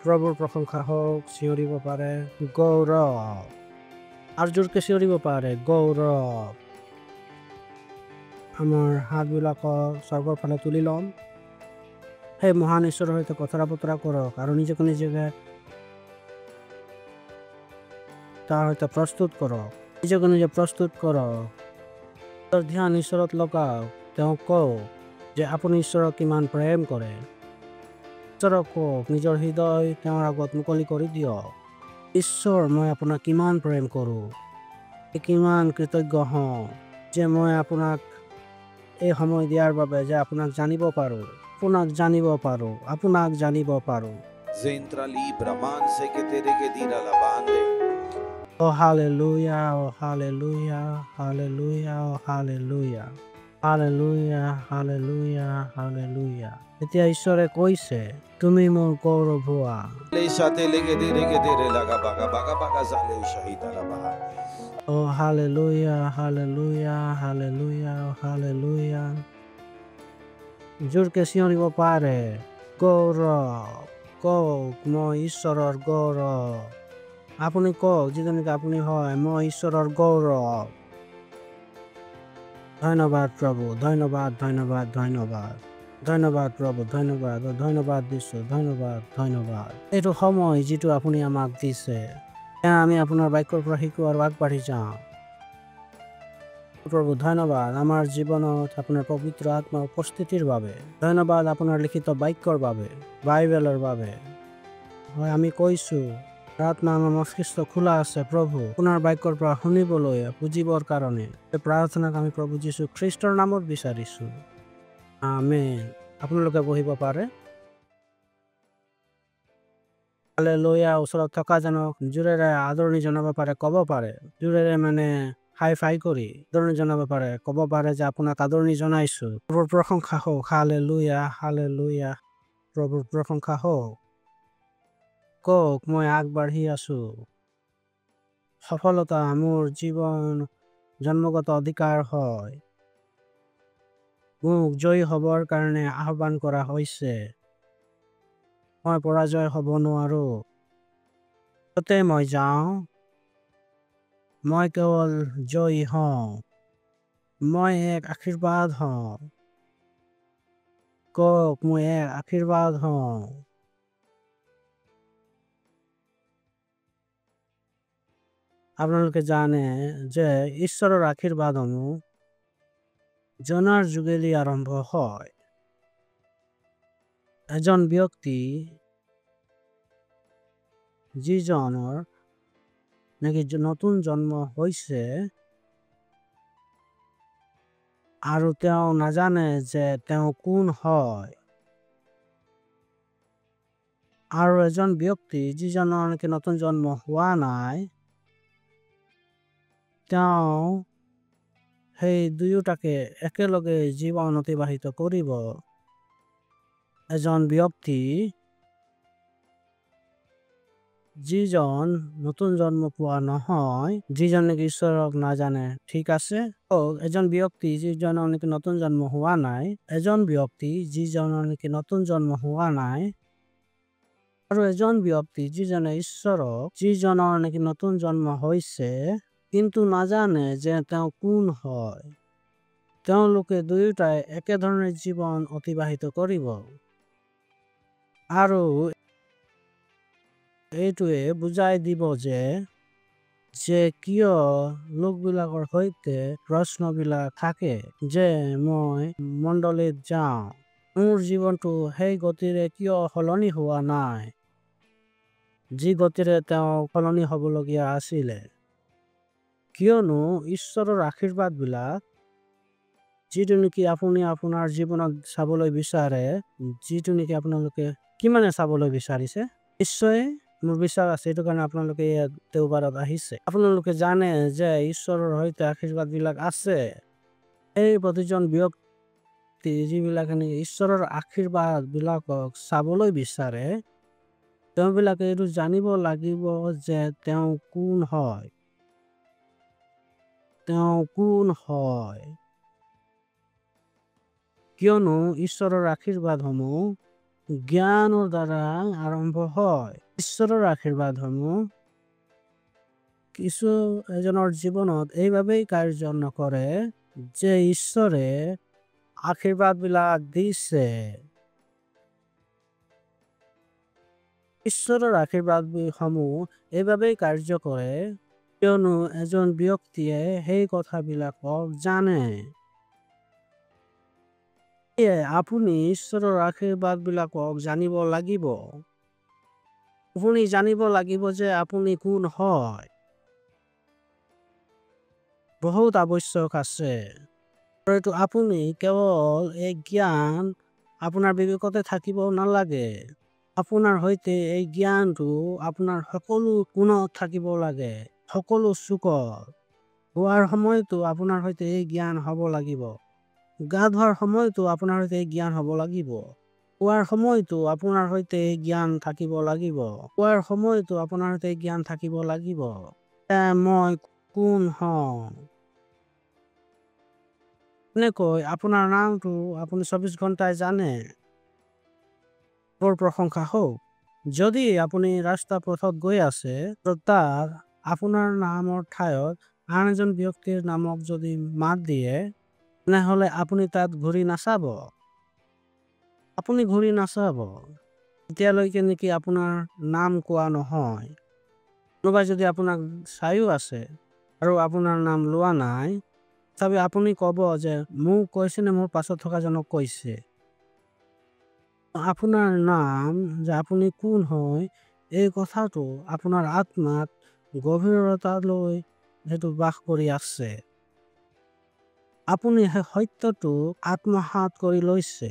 প্ৰভুৰ প্ৰশংসা হওক, চিঞৰিব পাৰে গৌৰৱ। আৰু জোৰকে চিঞৰিব পাৰে গৌৰৱ। আমাৰ হাতবিলাকক স্বৰ্গৰ ফালে তুলি ল'ম। সেই মহান ঈশ্বৰৰ সৈতে কথা বতৰা কৰক আৰু নিজকে তাৰ সৈতে প্ৰস্তুত কৰক। নিজকে নিজে প্ৰস্তুত কৰক। ধ্যান ঈশ্বৰত লগাওক। তেওঁক কওক যে আপুনি ঈশ্বৰক কিমান প্ৰেম কৰে। ঈশ্বৰক কওক, নিজৰ হৃদয় তেওঁৰ আগত মুকলি কৰি দিয়ক। ঈশ্বৰ, মই আপোনাক কিমান প্ৰেম কৰোঁ, কিমান কৃতজ্ঞ হওঁ যে মই আপোনাক এই সময় দিয়াৰ বাবে, যে আপোনাক জানিব পাৰোঁ। Oh hallelujah, oh hallelujah, hallelujah, oh hallelujah, hallelujah, hallelujah, hallelujah. এতিয়া ঈশ্বৰে কৈছে, তুমি মোৰ গৌৰৱ হোৱা। Oh hallelujah, hallelujah, hallelujah, oh hallelujah. জোৰকে চিঞৰিব পাৰে গৌৰৱ। কওক, মই ঈশ্বৰৰ গৌৰৱ। আপুনি কওক, যিজনকে আপুনি হয়, মই ঈশ্বৰৰ গৌৰৱ। ধন্যবাদ প্ৰভু, ধন্যবাদ, ধন্যবাদ, ধন্যবাদ, ধন্যবাদ প্ৰভু, ধন্যবাদ, ধন্যবাদ দিছোঁ, ধন্যবাদ। এইটো সময় যিটো আপুনি আমাক দিছে, আমি আপোনাৰ বাক্যৰ পৰা শিকোঁ আৰু আগবাঢ়ি যাওঁ। প্ৰভু ধন্যবাদ আমাৰ জীৱনত আপোনাৰ পবিত্ৰ আত্মাৰ উপস্থিতিৰ বাবে। ধন্যবাদ আপোনাৰ লিখিত বাক্যৰ বাবে, বাইবেলৰ বাবে। হয়, আমি কৈছোঁ, আত্মা আমাৰ মস্তিষ্ক খোলা আছে প্ৰভু, আপোনাৰ বাক্যৰ পৰা শুনিবলৈ, বুজিবৰ কাৰণে। এই প্ৰাৰ্থনাক আমি প্ৰভু যীশু খ্ৰীষ্টৰ নামত বিচাৰিছোঁ। আমেন। আপোনালোকে বহিব পাৰে। হালেলুয়া। ওচৰত থকা জনক জোৰেৰে আদৰণি জনাব পাৰে, ক'ব পাৰে। জোৰেৰে মানে হাই ফাই কৰি আদৰণি জনাব পাৰে, ক'ব পাৰে যে আপোনাক আদৰণি জনাইছোঁ। প্ৰভুৰ প্ৰশংসা হওক। Hallelujah, hallelujah. প্ৰভুৰ প্ৰশংসা হওক। কওক, মই আগবাঢ়ি আছোঁ। সফলতা মোৰ জীৱন জন্মগত অধিকাৰ হয়। মোক জয়ী হ'বৰ কাৰণে আহ্বান কৰা হৈছে। মই পৰাজয় হ'ব নোৱাৰোঁ। য'তে মই যাওঁ, মই কেৱল জয়ী হওঁ। মই এক আশীৰ্বাদ হওঁ। কওক, মই এক আশীৰ্বাদ হওঁ। আপোনালোকে জানে যে ঈশ্বৰৰ আশীৰ্বাদসমূহ জনাৰ যোগেদি আৰম্ভ হয়। এজন ব্যক্তি যিজনৰ নেকি নতুন জন্ম হৈছে আৰু তেওঁ নাজানে যে তেওঁ কোন হয়, আৰু এজন ব্যক্তি যিজনৰ নেকি নতুন জন্ম হোৱা নাই, তেওঁ সেই দুয়োটাকে একেলগে জীৱন অতিবাহিত কৰিব। এজন ব্যক্তি যিজন নতুন জন্ম পোৱা নহয়, যিজন নেকি ঈশ্বৰক নাজানে, ঠিক আছে। এজন ব্যক্তি যিজনৰ নেকি নতুন জন্ম হোৱা নাই, এজন ব্যক্তি যিজনৰ নেকি নতুন জন্ম হোৱা নাই, আৰু এজন ব্যক্তি যিজনে ঈশ্বৰক, যিজনৰ নেকি নতুন জন্ম হৈছে কিন্তু নাজানে যে তেওঁ কোন হয়, তেওঁলোকে দুয়োটাই একেধৰণে জীৱন অতিবাহিত কৰিব। আৰু এইটোৱে বুজাই দিব যে কিয় লোকবিলাকৰ সৈতে প্ৰশ্নবিলাক থাকে যে মই মণ্ডলীত যাওঁ, মোৰ জীৱনটো সেই গতিৰে কিয় সলনি হোৱা নাই, যি গতিৰে তেওঁ সলনি হ'বলগীয়া আছিলে। কিয়নো ঈশ্বৰৰ আশীৰ্বাদবিলাক, যিটো নেকি আপুনি আপোনাৰ জীৱনত চাবলৈ বিচাৰে, যিটো নেকি আপোনালোকে কিমানে চাবলৈ বিচাৰিছে, নিশ্চয় মোৰ বিশ্বাস আছে, এইটো কাৰণে আপোনালোকে দেওবাৰত আহিছে। আপোনালোকে জানে যে ঈশ্বৰৰ সৈতে আশীৰ্বাদবিলাক আছে। এই প্ৰতিজন ব্যক্তি যিবিলাকে ঈশ্বৰৰ আশীৰ্বাদবিলাকক চাবলৈ বিচাৰে, তেওঁবিলাকে এইটো জানিব লাগিব যে তেওঁ কোন হয়। তেওঁ কোন হয়। কিয়নো ঈশ্বৰৰ আশীৰ্বাদসমূহ জ্ঞানৰ দ্বাৰা আৰম্ভ হয়। ঈশ্বৰৰ আশীৰ্বাদসমূহ কিছু এজনৰ জীৱনত এইভাবেই কাৰ্য নকৰে যে ঈশ্বৰে আশীৰ্বাদবিলাক দিছে। ঈশ্বৰৰ আশীৰ্বাদসমূহ এইভাবেই কাৰ্য কৰে কিয়নো এজন ব্যক্তিয়ে সেই কথাবিলাকক জানে। আপুনি ঈশ্বৰৰ আশীৰ্বাদবিলাকক জানিব লাগিব। আপুনি জানিব লাগিব যে আপুনি কোন হয়। বহুত আৱশ্যক আছে। কিন্তু আপুনি কেৱল এই জ্ঞান আপোনাৰ বিবেকতে থাকিব নালাগে। আপোনাৰ সৈতে এই জ্ঞানটো আপোনাৰ সকলো কোণত থাকিব লাগে। সকলো চুকত হোৱাৰ সময়তো আপোনাৰ সৈতে এই জ্ঞান হ'ব লাগিব। গা ধোৱাৰ সময়তো আপোনাৰ সৈতে এই জ্ঞান হ'ব লাগিব। খোৱাৰ সময়তো আপোনাৰ সৈতে এই জ্ঞান থাকিব লাগিব। খোৱাৰ সময়তো আপোনাৰ সৈতে জ্ঞান থাকিব লাগিব। মই কোন হওঁ? এনেকৈ আপোনাৰ নামটো আপুনি 24 ঘণ্টাই জানে। বৰ প্ৰশংসা হওক। যদি আপুনি ৰাস্তা পথত গৈ আছে তাত আপোনাৰ নামৰ ঠাইত আন এজন ব্যক্তিৰ নামক যদি মাত দিয়ে তেনেহলে আপুনি তাত ঘূৰি নাচাব। আপুনি ঘূৰি নাচাব এতিয়ালৈকে নেকি আপোনাৰ নাম কোৱা নহয়। কোনোবাই যদি আপোনাক চাইও আছে আৰু আপোনাৰ নাম লোৱা নাই তথাপি আপুনি ক'ব যে মোক কৈছে নে মোৰ পাছত থকা জনক কৈছে। আপোনাৰ নাম যে আপুনি কোন হয় এই কথাটো আপোনাৰ আত্মাত গভীৰতালৈ সেইটো বাস কৰি আছে। আপুনি সেই সত্যটো আত্মসাৎ কৰি লৈছে।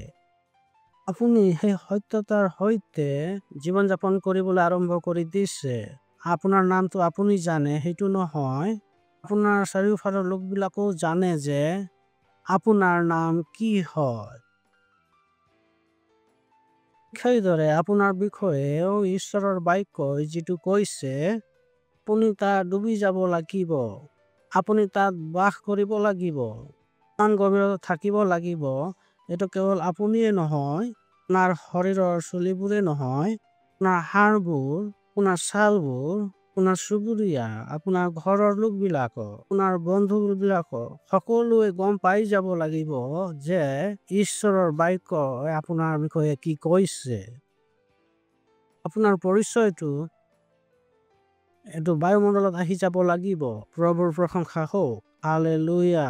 আপুনি সেই সত্যতাৰ সৈতে জীৱন যাপন কৰিবলৈ আৰম্ভ কৰি দিছে। আপোনাৰ নামটো আপুনি জানে সেইটো নহয়, আপোনাৰ চাৰিওফালৰ লোকবিলাকো জানে যে আপোনাৰ নাম কি হয়। সেইদৰে আপোনাৰ বিষয়েও ঈশ্বৰৰ বাক্যই যিটো কৈছে আপুনি তাত ডুবি যাব লাগিব। আপুনি তাত বাস কৰিব লাগিব। ইমান গভীৰত থাকিব লাগিব। এইটো কেৱল আপুনিয়ে নহয়, আপোনাৰ শৰীৰৰ চুলিবোৰে নহয়, আপোনাৰ হাড়বোৰ, আপোনাৰ ছালবোৰ, আপোনাৰ চুবুৰীয়া, আপোনাৰ ঘৰৰ লোকবিলাক, আপোনাৰ বন্ধুবিলাক সকলোৱে গম পাই যাব লাগিব যে ঈশ্বৰৰ বাক্যই আপোনাৰ বিষয়ে কি কৈছে। আপোনাৰ পৰিচয়টো এইটো বায়ুমণ্ডলত আহি যাব লাগিব। প্ৰভুৰ প্ৰশংসা হওক। Hallelujah,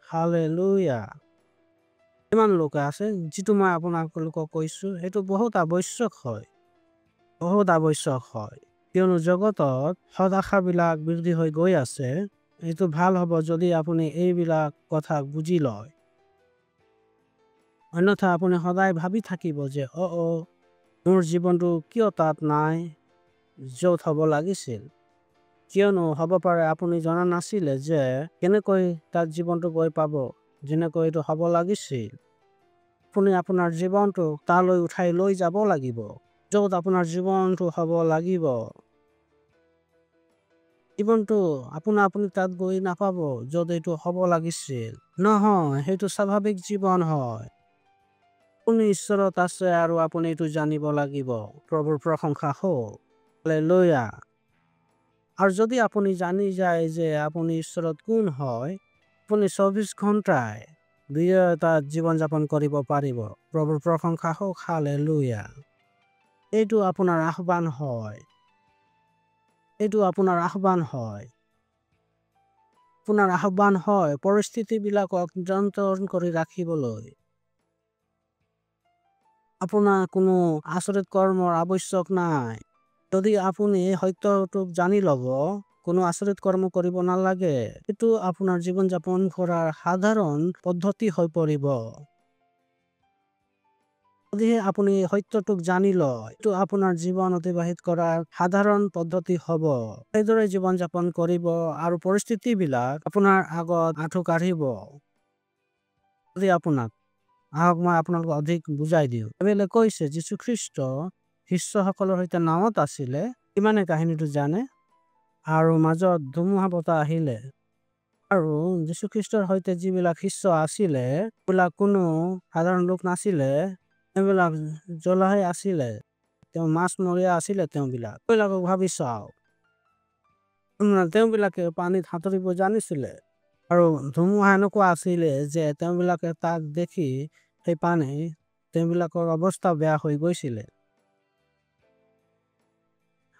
hallelujah. ইমান লোক আছে যিটো মই আপোনালোকক কৈছো সেইটো বহুত আৱশ্যক হয়। বহুত আৱশ্যক হয়। কিয়নো জগতত হতাশাবিলাক বৃদ্ধি হৈ গৈ আছে। এইটো ভাল হ'ব যদি আপুনি এইবিলাক কথা বুজি লয়। অন্যথা আপুনি সদায় ভাবি থাকিব যে মোৰ জীৱনটো কিয় তাত নাই য'ত হ'ব লাগিছিল। কিয়নো হ'ব পাৰে আপুনি জনা নাছিলে যে কেনেকৈ তাত জীৱনটো গৈ পাব যেনেকৈ এইটো হ'ব লাগিছিল। আপুনি আপোনাৰ জীৱনটো তালৈ উঠাই লৈ যাব লাগিব য'ত আপোনাৰ জীৱনটো হ'ব লাগিব। জীৱনটো আপুনি তাত গৈ নাপাব য'ত এইটো হ'ব লাগিছিল। নহয়, সেইটো স্বাভাৱিক জীৱন হয়। আপুনি ঈশ্বৰত আছে আৰু আপুনি এইটো জানিব লাগিব। প্ৰভুৰ প্ৰশংসা হওক। হালেলুয়া। আৰু যদি আপুনি জানি যায় যে আপুনি ঈশ্বৰত কোন হয়, আপুনি 24 ঘণ্টাই তাত জীৱন যাপন কৰিব পাৰিব। প্ৰভুৰ প্ৰশংসা হওক। হালেলুয়া। এইটো আপোনাৰ আহ্বান হয়। এইটো আপোনাৰ আহ্বান হয়। আপোনাৰ আহ্বান হয় পৰিস্থিতিবিলাকক নিয়ন্ত্ৰণ কৰি ৰাখিবলৈ। আপোনাৰ কোনো আচৰিত কৰ্মৰ আৱশ্যক নাই। যদি আপুনি এই সত্যটোক জানি ল'ব কোনো আচৰিত কৰ্ম কৰিব নালাগে। এইটো আপোনাৰ জীৱন যাপন কৰাৰ সাধাৰণ পদ্ধতি হৈ পৰিব। যদিহে আপুনি সত্যটোক জানি লয় এইটো আপোনাৰ জীৱন অতিবাহিত কৰাৰ সাধাৰণ পদ্ধতি হ'ব। সেইদৰে জীৱন যাপন কৰিব আৰু পৰিস্থিতিবিলাক আপোনাৰ আগত আঁঠু কাঢ়িব। যদি আপোনাক আহক মই আপোনালোকক অধিক বুজাই দিওঁ। এইবিলাক কৈছে যীশুখ্ৰীষ্ট শিষ্যসকলৰ সৈতে নাৱত আছিলে। ইমানে কাহিনীটো জানে। আৰু মাজত ধুমুহা বতাহ আহিলে আৰু যীশুখ্ৰীষ্টৰ সৈতে যিবিলাক শিষ্য আছিলে সেইবিলাক কোনো সাধাৰণ লোক নাছিলে। তেওঁবিলাক জ্বলাই আছিলে, তেওঁ মাছমৰীয়া আছিলে তেওঁবিলাক। তেওঁবিলাকক ভাবি চাওক, তেওঁবিলাকে পানীত সাঁতুৰিব জানিছিলে আৰু ধুমুহা এনেকুৱা আছিলে যে তেওঁবিলাকে তাক দেখি সেই পানী তেওঁবিলাকৰ অৱস্থা বেয়া হৈ গৈছিলে।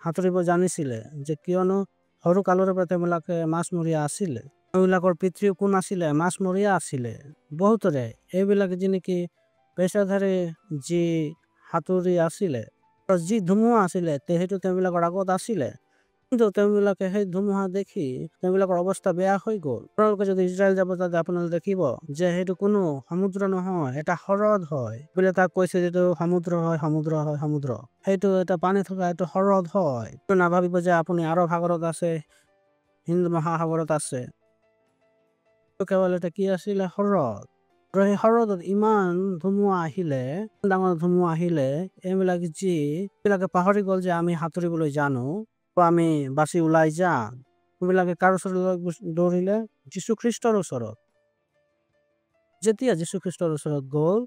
সাঁতুৰিব জানিছিলে যে কিয়নো সৰু কালৰে পৰা তেওঁবিলাকে মাছমৰীয়া আছিলে। তেওঁবিলাকৰ পিতৃ কোন আছিলে? মাছমৰীয়া আছিলে। বহুতৰে এইবিলাক যি নেকি পেচাধাৰী যি সাঁতুৰি আছিলে, যি ধুমুহা আছিলে সেইটো তেওঁবিলাকৰ আগত আছিলে, কিন্তু তেওঁবিলাকে সেই ধুমুহা দেখি তেওঁবিলাকৰ অৱস্থা বেয়া হৈ গ'ল। আপোনালোকে যদি ইজৰাইল যাব তাতে আপোনালোকে দেখিব যে সেইটো কোনো সমুদ্ৰ নহয়, এটা হ্ৰদ হয়। বোলে তাক কৈছে যে সমুদ্ৰ হয়, সমুদ্ৰ হয়, সমুদ্ৰ। সেইটো এটা পানী থকা এইটো হ্ৰদ হয়। নাভাবিব যে আপুনি আৰৱ সাগৰত আছে, হিন্দ মহাসাগৰত আছে। কেৱল এটা কি আছিলে? হ্ৰদ। আৰু সেই হ্ৰদত ইমান ধুমুহা আহিলে, ডাঙৰ ধুমুহা আহিলে, এইবিলাকে পাহৰি গ'ল যে আমি সাঁতুৰিবলৈ জানো, আমি বাচি ওলাই যাম। এইবিলাকে কাৰ ওচৰলৈ দৌৰিলে? যীশুখ্ৰীষ্টৰ ওচৰত। যেতিয়া যীশুখ্ৰীষ্টৰ ওচৰত গ'ল,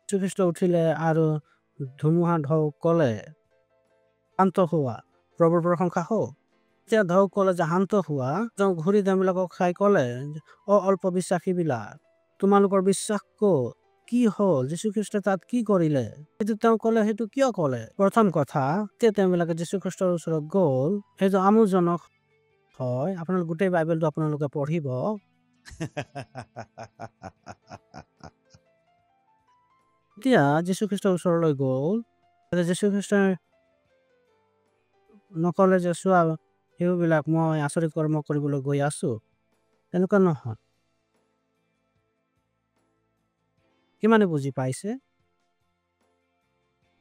যীশুখ্ৰীষ্ট উঠিলে আৰু ধুমুহা ঢৌ ক'লে শান্ত হোৱা, প্ৰভুৰ প্ৰশংসা হওক। যেতিয়া ঢৌ ক'লে যে শান্ত হোৱা, তেওঁ ঘূৰি তেওঁবিলাকক চাই ক'লে, অল্প বিশ্বাসী বিলাক, তোমালোকৰ বিশ্বাস ক'ত? কি হ'ল? যীশুখ্ৰীষ্টে তাত কি কৰিলে? সেইটো তেওঁ ক'লে, সেইটো কিয় ক'লে? প্ৰথম কথা, যেতিয়া তেওঁবিলাকে যীশুখ্ৰীষ্টৰ ওচৰত গ'ল, সেইটো আমোদজনক হয়। আপোনালোকে গোটেই বাইবেলটো আপোনালোকে পঢ়িব। এতিয়া যীশুখ্ৰীষ্টৰ ওচৰলৈ গ'ল, যীশুখ্ৰীষ্টই নকলে যে চোৱা সেইবিলাক মই আচৰিত কৰ্ম কৰিবলৈ গৈ আছো, তেনেকুৱা নহয়। কিমানে বুজি পাইছে?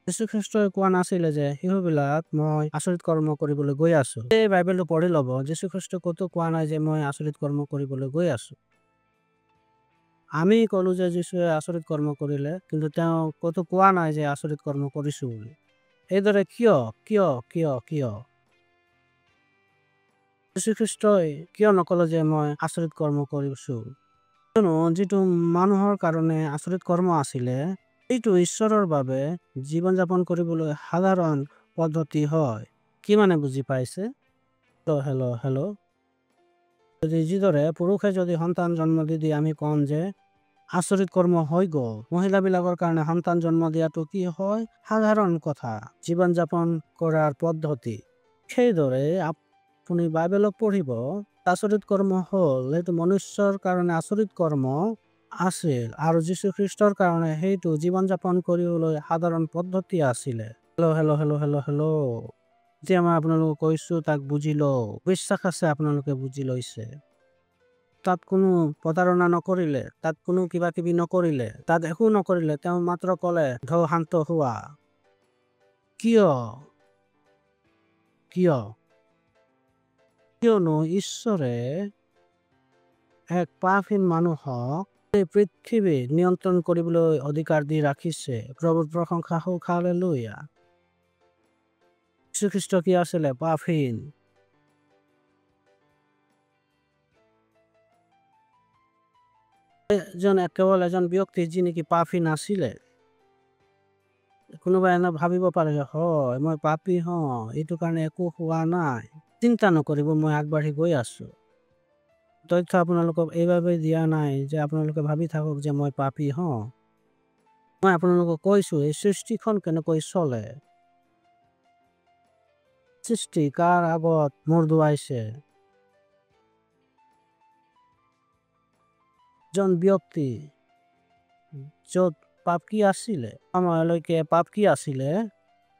যীশুখ্ৰীষ্টই কোৱা নাছিলে যে সেইবিলাক মই আচৰিত কৰ্ম কৰিবলৈ গৈ আছো। এই বাইবেলটো পঢ়ি ল'ব, যীশুখ্ৰীষ্টই ক'তো কোৱা নাই যে মই আচৰিত কৰ্ম কৰিবলৈ গৈ আছো। আমি ক'লো যে যীশুৱে আচৰিত কৰ্ম কৰিলে, কিন্তু তেওঁ ক'তো কোৱা নাই যে আচৰিত কৰ্ম কৰিছো বুলি। এইদৰে কিয় কিয় কিয় কিয় যীশুখ্ৰীষ্টই কিয় নকলে যে মই আচৰিত কৰ্ম কৰিছো? কিয়নো যিটো মানুহৰ কাৰণে আচৰিত কৰ্ম আছিলে, এইটো ঈশ্বৰৰ বাবে জীৱন যাপন কৰিবলৈ সাধাৰণ পদ্ধতি হয়। কি মানে বুজি পাইছে? হেল্ল'। যিদৰে পুৰুষে যদি সন্তান জন্ম দি আমি কম যে আচৰিত কৰ্ম হৈ গ'ল, মহিলাবিলাকৰ কাৰণে সন্তান জন্ম দিয়াটো কি হয়? সাধাৰণ কথা, জীৱন যাপন কৰাৰ পদ্ধতি। সেইদৰে আপুনি বাইবেলক পঢ়িব, আচৰিত কৰ্ম হ'ল সেইটো মনুষ্যৰ কাৰণে আচৰিত কৰ্ম আছিল, আৰু যীশুখ্ৰীষ্টৰ কাৰণে সেইটো জীৱন যাপন কৰিবলৈ সাধাৰণ পদ্ধতি আছিলে। হেল্ল'। এতিয়া মই আপোনালোকক কৈছো, তাক বুজি লওক। বিশ্বাস আছে আপোনালোকে বুজি লৈছে। তাত কোনো প্ৰতাৰণা নকৰিলে, তাত কোনো কিবা কিবি নকৰিলে, তাত একো নকৰিলে। তেওঁ মাত্ৰ ক'লে ঢৌ শান্ত হোৱা। কিয়নো ঈশ্বৰে এক পাপহীন মানুহক এই পৃথিৱী নিয়ন্ত্ৰণ কৰিবলৈ অধিকাৰ দি ৰাখিছে। প্ৰভুৰ প্ৰশংসা হওক, হালেলুয়া। যীশুখ্ৰীষ্ট কি আছিলে? পাপহীন। কেৱল এজন ব্যক্তি যি নেকি পাপহীন আছিলে। কোনোবাই এনে ভাবিব পাৰে, হয় মই পাপী হওঁ, এইটো কাৰণে একো হোৱা নাই, চিন্তা নকৰিব, মই আগবাঢ়ি গৈ আছো। তথ্য আপোনালোকক এইভাবে দিয়া নাই যে আপোনালোকে ভাবি থাকক যে মই পাপী হওঁ। মই আপোনালোকক কৈছো এই সৃষ্টিখন কেনেকৈ চলে। সৃষ্টি কাৰ আগত মূৰ দোৱাইছে? জন ব্যক্তি য'ত পাপ কি আছিলে, সময়লৈকে পাপ কি আছিলে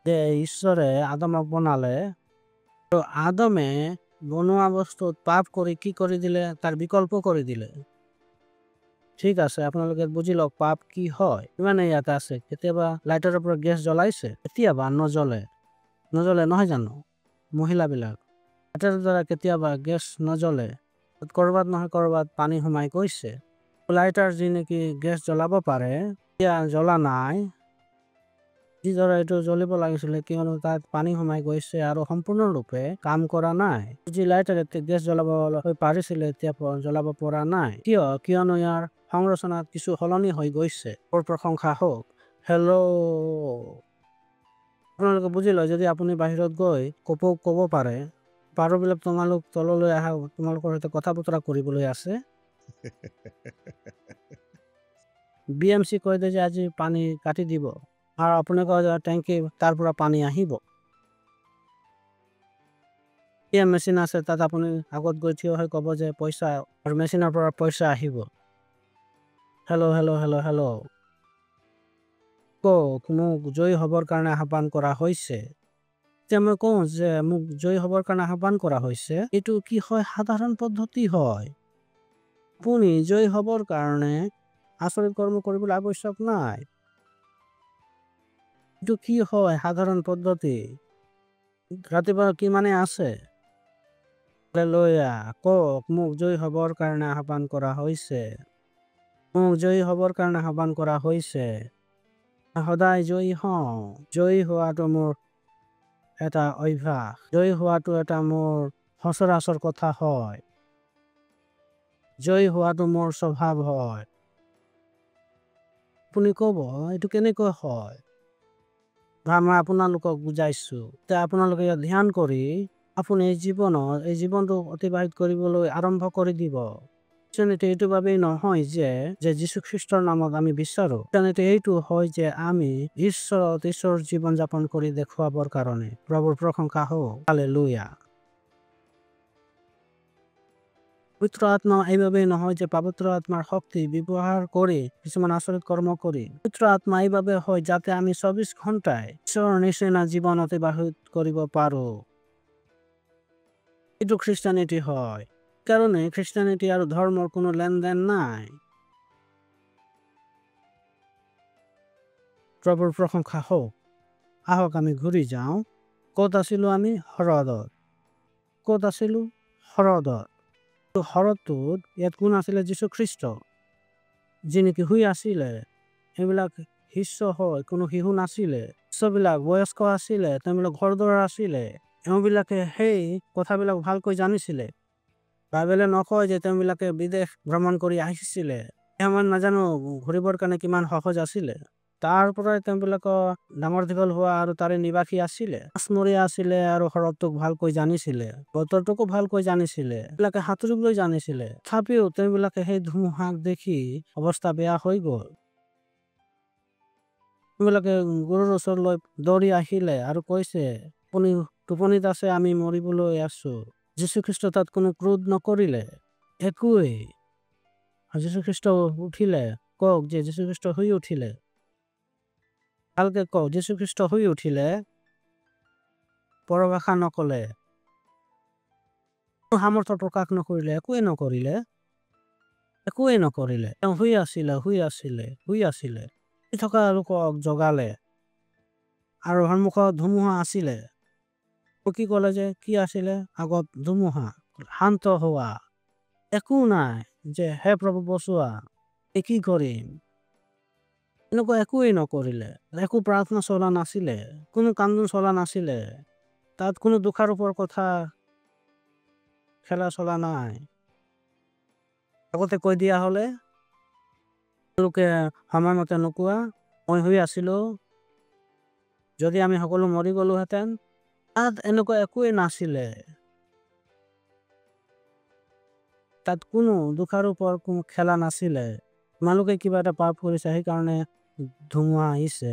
যে ঈশ্বৰে আদমক বনালে, তো আদমে বনোৱা বস্তুত পাপ কৰি কি কৰি দিলে? তাৰ বিকল্প কৰি দিলে। ঠিক আছে, আপোনালোকে বুজি লওক পাপ কি হয়। ইমানে ইয়াত আছে। কেতিয়াবা লাইটাৰৰ পৰা গেছ জ্বলাইছে, কেতিয়াবা নজ্বলে নহয় জানো? মহিলাবিলাক লাইটাৰৰ দ্বাৰা কেতিয়াবা গেছ নজ্বলে, কৰবাত নহয় কৰবাত পানী সোমাই গৈছে। লাইটাৰ যি নেকি গেছ জ্বলাব পাৰে, এতিয়া জ্বলা নাই। যিদৰে এইটো জ্বলিব লাগিছিলে, কিয়নো তাত পানী সোমাই গৈছে আৰু সম্পূৰ্ণৰূপে কাম কৰা নাই। যি লাইটাৰে গেছ জ্বলাব পাৰিছিলে, এতিয়া জ্বলাব পৰা নাই। কিয়নো ইয়াৰ সংৰচনাত কিছু সলনি হৈ গৈছে। প্ৰশংসা হওক, হেল্ল'। আপোনালোকে বুজিলে, যদি আপুনি বাহিৰত গৈ ক'ব পাৰে, পাৰবিলাক তোমালোক তললৈ আহা, তোমালোকৰ সৈতে কথা বতৰা কৰিবলৈ আছে। BMC কয় যে আজি পানী কাটি দিব, আৰু আপুনি কয় যে টেংকি তাৰ পৰা পানী আহিব। মেচিন আছে, তাত আপুনি আগত গৈ থিয় হৈ ক'ব যে পইচা, আৰু মেচিনৰ পৰা পইচা আহিব। হেল্ল'। কওক, মোক জয়ী হ'বৰ কাৰণে আহ্বান কৰা হৈছে। এতিয়া মই কওঁ যে মোক জয়ী হ'বৰ কাৰণে আহ্বান কৰা হৈছে, এইটো কি হয়? সাধাৰণ পদ্ধতি হয়। আপুনি জয়ী হ'বৰ কাৰণে আচৰিত কৰ্ম কৰিবলৈ আৱশ্যক নাই। এইটো কি হয়? সাধাৰণ পদ্ধতি। ৰাতিপুৱা কি মানে আছে? হালেলুয়া। কওক, মোক জয়ী হ'বৰ কাৰণে আহ্বান কৰা হৈছে। মোক জয়ী হ'বৰ কাৰণে আহ্বান কৰা হৈছে। সদায় জয়ী হওঁ। জয়ী হোৱাটো মোৰ এটা অভ্যাস। জয়ী হোৱাটো এটা মোৰ সচৰাচৰ কথা হয়। জয়ী হোৱাটো মোৰ স্বভাৱ হয়। আপুনি ক'ব, এইটো কেনেকৈ হয়? মই আপোনালোকক বুজাইছো। এতিয়া আপোনালোকে ইয়াত ধ্যান কৰি আপুনি এই জীৱনটো অতিবাহিত কৰিবলৈ আৰম্ভ কৰি দিব। খ্ৰীষ্টানিটি এইটো বাবেই নহয় যে যীশু খ্ৰীষ্টৰ নামত আমি বিচাৰো। খ্ৰীষ্টানিটি এইটো হয় যে আমি ঈশ্বৰৰ জীৱন যাপন কৰি দেখুৱাবৰ কাৰণে। প্ৰভুৰ প্ৰশংসা হওক। হালেলুয়া। পবিত্ৰ আত্মা এইবাবেই নহয় যে পবিত্ৰ আত্মাৰ শক্তি ব্যৱহাৰ কৰি কিছুমান আচৰিত কৰ্ম কৰি। পবিত্ৰ আত্মা এইবাবে হয় যাতে আমি 24 ঘণ্টাই ঈশ্বৰৰ নিচিনা জীৱন অতিবাহিত কৰিব পাৰো। এইটো খ্ৰীষ্টানিটি হয়। কাৰণে খ্ৰীষ্টানিটি আৰু ধৰ্মৰ কোনো লেনদেন নাই। প্ৰভুৰ প্ৰশংসা হওক। আহক আমি ঘূৰি যাওঁ। ক'ত আছিলো আমি? হ্ৰদত। ক'ত আছিলো? হ্ৰদত। হ্ৰদটোত ইয়াত কোন আছিলে? যীশু খ্ৰীষ্ট, যি নেকি শুই আছিলে। সেইবিলাক শিষ্য হয়, কোনো শিশু নাছিলে। শিষ্যবিলাক বয়স্ক আছিলে, তেওঁলোক ঘৰদুৱাৰ আছিলে। এওঁবিলাকে সেই কথাবিলাক ভালকৈ জানিছিলে। বাইবেলে নকয় যে তেওঁবিলাকে বিদেশ ভ্ৰমণ কৰি আহিছিলে। মই নাজানো ঘূৰিবৰ কাৰণে কিমান সহজ আছিলে। তাৰ পৰাই তেওঁবিলাকৰ ডাঙৰ দীঘল হোৱা আৰু তাৰে নিবাসী আছিলে। মাছমৰীয়া আছিলে আৰু হ্ৰদটোক ভালকৈ জানিছিলে। বতৰটোকো ভালকৈ জানিছিলে। এইবিলাকে সাঁতুৰিবলৈ জানিছিলে। তথাপিও তেওঁবিলাকে সেই ধুমুহাক দেখি অৱস্থা বেয়া হৈ গ'ল। তেওঁবিলাকে গুৰুৰ ওচৰলৈ দৌৰি আহিলে আৰু কৈছে, আপুনি টোপনিত আছে, আমি মৰিবলৈ আছো। যীশুখ্ৰীষ্ট তাত কোনো ক্ৰোধ নকৰিলে, একোৱেই। যীশুখ্ৰীষ্ট উঠিলে। কওক যে যীশুখ্ৰীষ্ট শুই উঠিলে। ভালকে কওক, যীশুখ্ৰীষ্ট শুই উঠিলে। পৰভাষা নকলে, সামৰ্থ্য প্ৰকাশ নকৰিলে, একোৱেই নকৰিলে। তেওঁ শুই আছিলে। থকা লোকক জগালে আৰু সন্মুখত ধুমুহা আছিলে। কি ক'লে যে কি আছিলে? আগত ধুমুহা, শান্ত হোৱা, একো নাই যে হে প্ৰভু বচোৱা, কি কৰিম? এনেকুৱা একোৱেই নকৰিলে। একো প্ৰাৰ্থনা চলা নাছিলে, কোনো কান্দোন চলা নাছিলে। তাত কোনো দুখাৰোপৰ কথা খেলা চলা নাই। আগতে কৈ দিয়া হলে তেওঁলোকে সময়মতে নোকোৱা, মই শুই আছিলো, যদি আমি সকলো মৰি গলোহেঁতেন। তাত এনেকুৱা একোৱেই নাছিলে। তাত কোনো দুখাৰোপৰ কোনো খেলা নাছিলে। তোমালোকে কিবা এটা পাপ কৰিছে, সেইকাৰণে ধুমুহা আহিছে।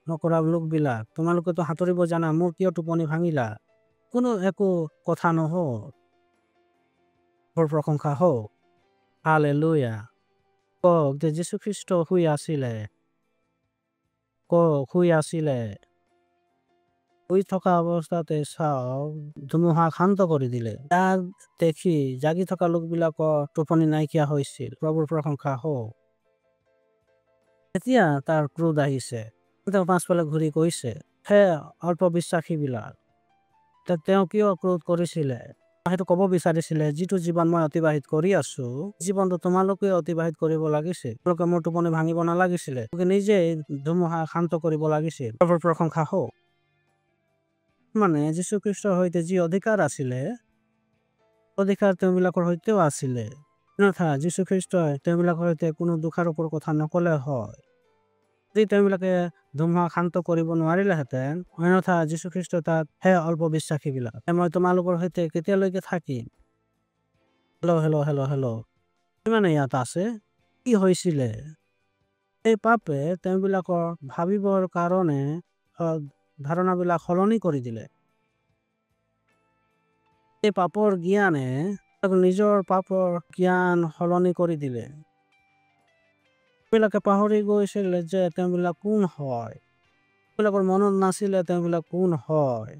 নকৰা লোকবিলাক, তোমালোকেতো সাঁতুৰিব জানা, মোৰ কিয় টোপনি ভাঙিলা? কোনো একো কথা নহল। প্ৰশংসা হওক। হালেলুয়া। কওক যে যীশুখ্ৰীষ্ট শুই আছিলে। কওক, শুই আছিলে। শুই থকা অৱস্থাতে চাওক ধুমুহা শান্ত কৰি দিলে। তাক দেখি জাগি থকা লোকবিলাকৰ টোপনি নাইকিয়া হৈছিল। প্ৰভুৰ প্ৰশংসা হওক। এতিয়া তাৰ ক্ৰোধ আহিছে। তেওঁ পাছফালে ঘূৰি কৈছে, হে অল্প বিশ্বাসী বিলাক, তেওঁ কিয় ক্ৰোধ কৰিছিলে? সেইটো ক'ব বিচাৰিছিলে, যিটো জীৱন মই অতিবাহিত কৰি আছো, জীৱনটো তোমালোকে অতিবাহিত কৰিব লাগিছিল। তোমালোকে মোৰ টোপনি ভাঙিব নালাগিছিলে, নিজে ধুমুহা শান্ত কৰিব লাগিছিল। প্ৰভুৰ প্ৰশংসা হওক। মানে যীশুখ্ৰীষ্টৰ সৈতে যি অধিকাৰ আছিলে, অধিকাৰ তেওঁবিলাকৰ সৈতেও আছিলে। অন্যথা যীশুখ্ৰীষ্টই তেওঁবিলাকৰ সৈতে কোনো দুখাৰোপৰ কথা নকলে হয়। যদি তেওঁবিলাকে ধুমুহা শান্ত কৰিব নোৱাৰিলেহেঁতেন, অন্যথা যীশুখ্ৰীষ্ট তাত হে অল্প বিশ্বাসীবিলাক, মই তোমালোকৰ সৈতে কেতিয়ালৈকে থাকিম। হেল্ল'। কিমানে ইয়াত আছে? কি হৈছিলে? এই পাপে তেওঁবিলাকৰ ভাবিবৰ কাৰণে ধাৰণাবিলাক সলনি কৰি দিলে। এই পাপৰ জ্ঞানে নিজৰ পাপৰ জ্ঞান সলনি কৰি দিলে। তেওঁবিলাকে পাহৰি গৈছিল যে তেওঁবিলাক কোন হয়। তেওঁবিলাকৰ মনত নাছিলে তেওঁবিলাক কোন হয়।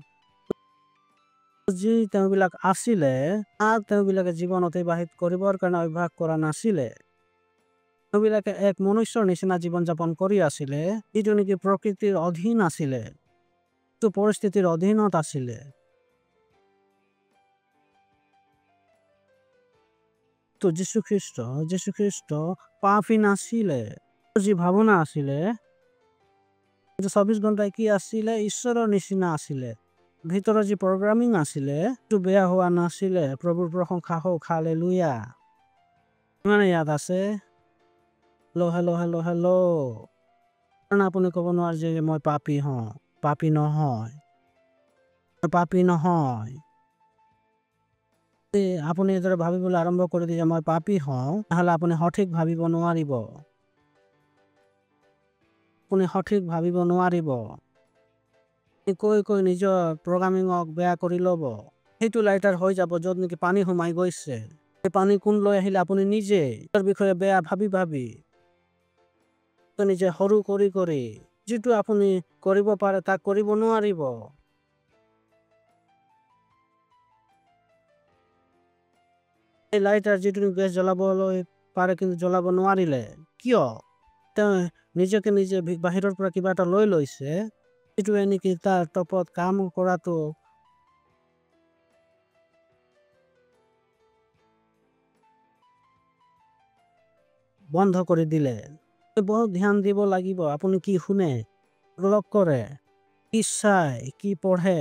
যি তেওঁবিলাক আছিলে তাক তেওঁবিলাকে জীৱন অতিবাহিত কৰিবৰ কাৰণে অভ্যাস কৰা নাছিলে। তেওঁবিলাকে এক মনুষ্যৰ নিচিনা জীৱন যাপন কৰি আছিলে, যিটো নেকি প্ৰকৃতিৰ অধীন আছিলে, পৰিস্থিতিৰ অধীনত আছিলে। তো যীশুখ্ৰীষ্ট পাপী নাছিলে। যি ভাৱনা আছিলে 24 ঘণ্টাই কি আছিলে? ঈশ্বৰৰ নিচিনা আছিলে। ভিতৰৰ যি প্ৰগ্ৰামিং আছিলে সেইটো বেয়া হোৱা নাছিলে। প্ৰভুৰ প্ৰশংসা হওক, হালেলুয়া। মানে ইয়াত আছে হেল্ল'। কাৰণ আপুনি ক'ব নোৱাৰে যে মই পাপী হওঁ। পাপী নহয়। আপুনি এইদৰে ভাবিবলৈ আৰম্ভ কৰি দিয়ে মই পাপী হওঁ, নহ'লে আপুনি সঠিক ভাবিব নোৱাৰিব। কৈ নিজৰ প্ৰগ্ৰামিঙক বেয়া কৰি ল'ব। সেইটো লাইটাৰ হৈ যাব য'ত নেকি পানী সোমাই গৈছে। সেই পানী কোন লৈ আহিলে? আপুনি নিজে। তাৰ বিষয়ে বেয়া ভাবি নিজে সৰু কৰি যিটো আপুনি কৰিব পাৰে তাক কৰিব নোৱাৰিব। এই লাইটাৰ যিটো গেছ জ্বলাবলৈ পাৰে কিন্তু জ্বলাব নোৱাৰিলে। কিয়? তেওঁ নিজে বাহিৰৰ পৰা কিবা এটা লৈ লৈছে, যিটোৱে নেকি তাৰ টপত কাম কৰাটো বন্ধ কৰি দিলে। বহুত ধ্যান দিব লাগিব আপুনি কি শুনে, লগ কৰে, কি চাই, কি পঢ়ে।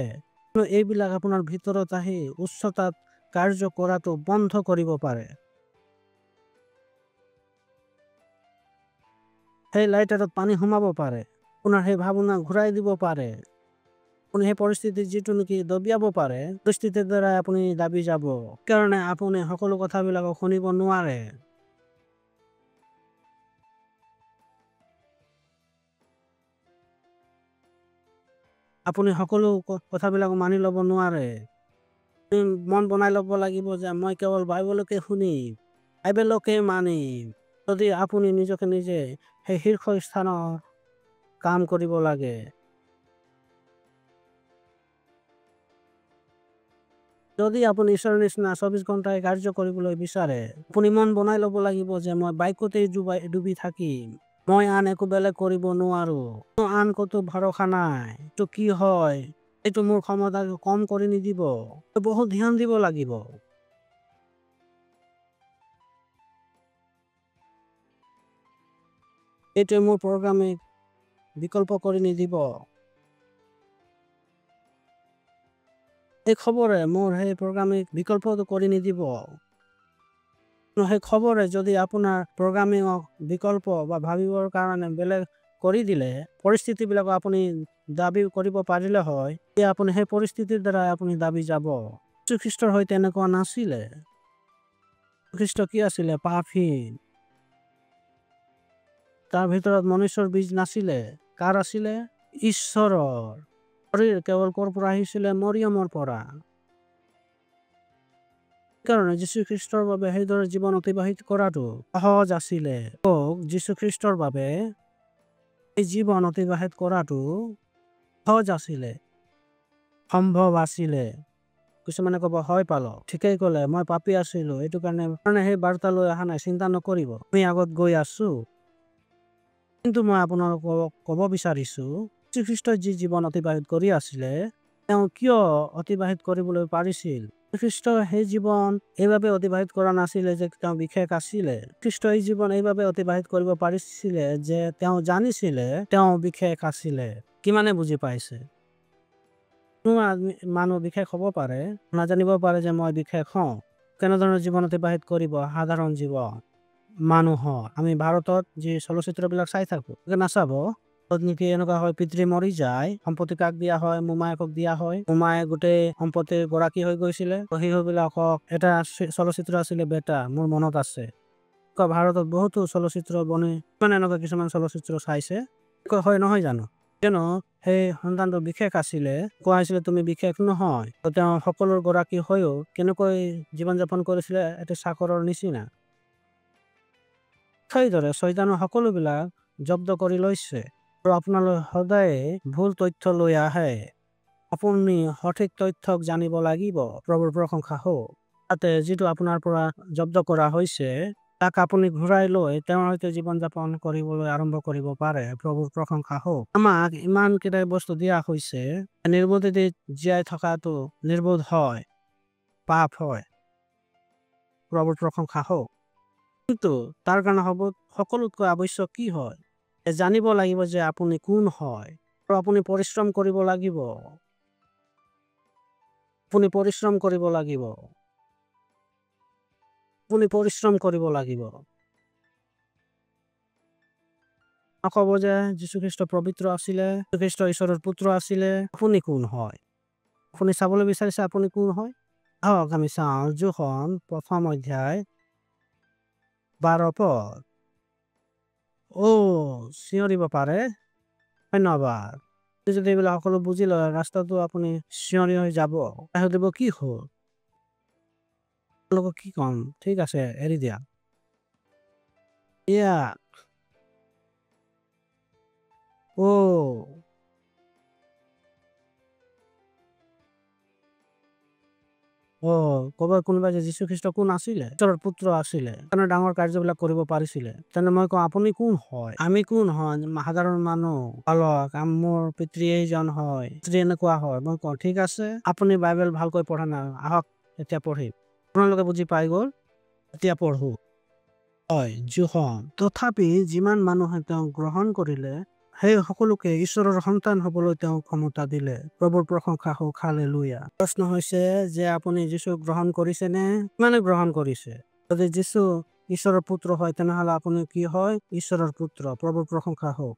এইবিলাক আপোনাৰ ভিতৰত আহি উচ্চতাত কাৰ্য কৰাটো বন্ধ কৰিব পাৰে। সেই লাইটাৰত পানী সোমাব পাৰে, আপোনাৰ সেই ভাৱনা ঘূৰাই দিব পাৰে। আপুনি সেই পৰিস্থিতি যিটো নেকি দবিয়াব পাৰে, পৰিস্থিতিৰ দ্বাৰা আপুনি দাবি যাব। কাৰণে আপুনি সকলো কথাবিলাকক শুনিব নোৱাৰে। আপুনি সকলো কথাবিলাক মানি ল'ব নোৱাৰে। মন বনাই ল'ব লাগিব যে মই কেৱল বাইবেলকে শুনিম, বাইবেলকে মানিম। যদি আপুনি নিজকে নিজে সেই শীৰ্ষ স্থানৰ কাম কৰিব লাগে। যদি আপুনি ঈশ্বৰৰ নিচিনা 24 ঘণ্টাই কাৰ্য কৰিবলৈ বিচাৰে, আপুনি মন বনাই ল'ব লাগিব যে মই বাক্যতেই ডুবি থাকিম। মই আন একো বেলেগ কৰিব নোৱাৰো। আন ক'তো ভৰসা নাই। তো কি হয়? এইটো মোৰ ক্ষমতা কম কৰি নিদিব। বহুত ধ্যান দিব লাগিব। এইটোৱে মোৰ প্ৰগ্ৰামে বিকল্প কৰি নিদিব। এই খবৰে মোৰ সেই প্ৰগ্ৰামিং বিকল্প কৰি নিদিব। সেই খবৰে যদি আপোনাৰ প্ৰগ্ৰামিঙক বিকল্প বা ভাবিবৰ কাৰণে বেলেগ কৰি দিলে, পৰিস্থিতিবিলাক আপুনি দাবী কৰিব পাৰিলে হয়, তেতিয়া আপুনি সেই পৰিস্থিতিৰ দ্বাৰা আপুনি দাবী যাব। যীশুখ্ৰীষ্টৰ সৈতে এনেকুৱা নাছিলে। খ্ৰীষ্ট কি আছিলে? পাপী। তাৰ ভিতৰত মনুষ্যৰ বীজ নাছিলে। কাৰ আছিলে? ঈশ্বৰৰ। শৰীৰ কেৱল ক'ৰ পৰা আহিছিলে? মৰিয়মৰ পৰা। কাৰণে যীশুখ্ৰীষ্টৰ বাবে সেইদৰে জীৱন অতিবাহিত কৰাটো সহজ আছিলে। যীশুখ্ৰীষ্টৰ বাবে এই জীৱন অতিবাহিত কৰাটো সহজ আছিলে, সম্ভৱ আছিলে। কিছুমানে ক'ব হয় পালক, ঠিকেই ক'লে, মই পাপী আছিলো, এইটো কাৰণে সেই বাৰ্তা লৈ অহা নাই, চিন্তা নকৰিব, আমি আগত গৈ আছো। কিন্তু মই আপোনালোকক ক'ব বিচাৰিছো, যীশুখ্ৰীষ্টই যি জীৱন অতিবাহিত কৰি আছিলে, তেওঁ কিয় অতিবাহিত কৰিবলৈ পাৰিছিল? খ্ৰীষ্টই সেই জীৱন এইভাবে অতিবাহিত কৰা নাছিলে যে তেওঁ বিশেষ আছিলে। খ্ৰীষ্টই এই জীৱন এইভাবে অতিবাহিত কৰিব পাৰিছিলে যে তেওঁ জানিছিলে তেওঁ বিশেষ আছিলে। কিমানে বুজি পাইছে? মানুহ বিশেষ হ'ব পাৰে, নাজানিব পাৰে যে মই বিশেষ হওঁ। কেনেধৰণৰ জীৱন অতিবাহিত কৰিব? সাধাৰণ জীৱন। মানুহৰ আমি ভাৰতত যি চলচ্চিত্ৰবিলাক চাই থাকো, নাচাব নেকি এনেকুৱা হয় পিতৃ মৰি যায়, সম্পত্তি কাক দিয়া হয়? মোমায়েকক দিয়া হয়। মোমায়ে গোটেই সম্পত্তিৰ গৰাকী হৈ গৈছিলে। শিশুবিলাকক এটা চলচ্চিত্ৰ আছিলে বেটা, মোৰ মনত আছে। ভাৰতত বহুতো চলচ্চিত্ৰ বনে এনেকুৱা কিছুমান চলচ্চিত্ৰ চাইছে হয় নহয় জানো? কিয়নো সেই সন্তানটো বিশেষ আছিলে, কোৱা হৈছিলে তুমি বিশেষ নহয়। তেওঁ সকলোৰ গৰাকী হৈও কেনেকৈ জীৱন যাপন কৰিছিলে এটা চাকৰৰ নিচিনা। সেইদৰে শয়তানে সকলোবিলাক জব্দ কৰি লৈছে আৰু আপোনালোকে সদায় ভুল তথ্য লৈ আহে। আপুনি সঠিক তথ্যক জানিব লাগিব। প্ৰভুৰ প্ৰশংসা হওক। তাতে যিটো আপোনাৰ পৰা জব্দ কৰা হৈছে তাক আপুনি ঘূৰাই লৈ তেওঁৰ সৈতে জীৱন যাপন কৰিবলৈ আৰম্ভ কৰিব পাৰে। প্ৰভুৰ প্ৰশংসা হওক। আমাক ইমান কেইটা বস্তু দিয়া হৈছে, নিৰ্বোধেদি জীয়াই থকাটো নিৰ্বোধ হয়, পাপ হয়। প্ৰভুৰ প্ৰশংসা হওক। কিন্তু তাৰ কাৰণে সকলোতকৈ আৱশ্যক কি হয়? জানিব লাগিব যে আপুনি কোন হয় আৰু আপুনি পৰিশ্ৰম কৰিব লাগিব। আপুনি পৰিশ্ৰম কৰিব লাগিব। আপুনি পৰিশ্ৰম কৰিব লাগিব। নক'ব যে যীশুখ্ৰীষ্ট পবিত্ৰ আছিলে, যীশুখ্ৰীষ্ট ঈশ্বৰৰ পুত্ৰ আছিলে। আপুনি কোন হয়? আপুনি চাবলৈ বিচাৰিছে আপুনি কোন হয়? আহক আমি চাওঁ যোহন 1ম অধ্যায় 12 পদ। চিঞৰিব পাৰে। ধন্যবাদ। যদি এইবিলাক সকলো বুজি লয়, ৰাস্তাটো আপুনি চিঞৰি হৈ যাব। সুধিব কি হ'ল? আপোনালোকক কি কম? ঠিক আছে, এৰি দিয়া। ক'ব কোনোবাই যে যীশুখ্ৰীষ্ট কোন আছিলে? ঈশ্বৰৰ পুত্ৰ আছিলে, তেনে ডাঙৰ কাৰ্যবিলাক কৰিব পাৰিছিলে। তেনে মই কওঁ আপুনি কোন হয়? আমি কোন হয়? সাধাৰণ মানুহ। বালক, মোৰ পিতৃ এইজন হয়, পিতৃ এনেকুৱা হয়। মই কওঁ ঠিক আছে, আপুনি বাইবেল ভালকৈ পঢ়া নাই, আহক এতিয়া পঢ়িম। আপোনালোকে বুজি পাই গ'ল? এতিয়া পঢ়ো। হয়, যোহন। তথাপি যিমান মানুহে তেওঁক গ্ৰহণ কৰিলে, সেই সকলোকে ঈশ্বৰৰ সন্তান হবলৈ তেওঁ ক্ষমতা দিলে। প্ৰভুৰ প্ৰশংসা হওক। হালেলুয়া। প্ৰশ্ন হৈছে যে আপুনি যীশুক গ্ৰহণ কৰিছেনে? কিমানে গ্ৰহণ কৰিছে? যদি যীশু ঈশ্বৰৰ পুত্ৰ হয়, তেনেহলে আপুনি কি হয়? ঈশ্বৰৰ পুত্ৰ। প্ৰভুৰ প্ৰশংসা হওক।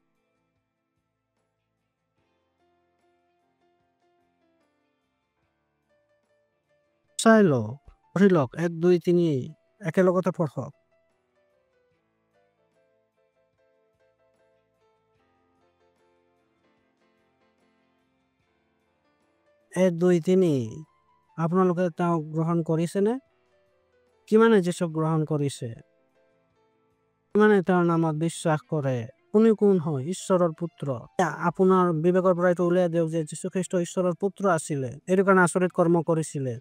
চাই লওক, পঢ়ি লওক। 1, 2, 3 একেলগতে পঢ়ক। 1, 2, 3 আপোনালোকে তেওঁক গ্ৰহণ কৰিছেনে? কিমানে যীশুক গ্ৰহণ কৰিছে? কিমানে তেওঁৰ নামত বিশ্বাস কৰে? আপুনি কোন হয়? ঈশ্বৰৰ পুত্ৰ। আপোনাৰ বিবেকৰ পৰা এইটো উলিয়াই দিয়ক যে যীশুখ্ৰীষ্ট ঈশ্বৰৰ পুত্ৰ আছিলে, এইটো কাৰণে আচৰিত কৰ্ম কৰিছিলে।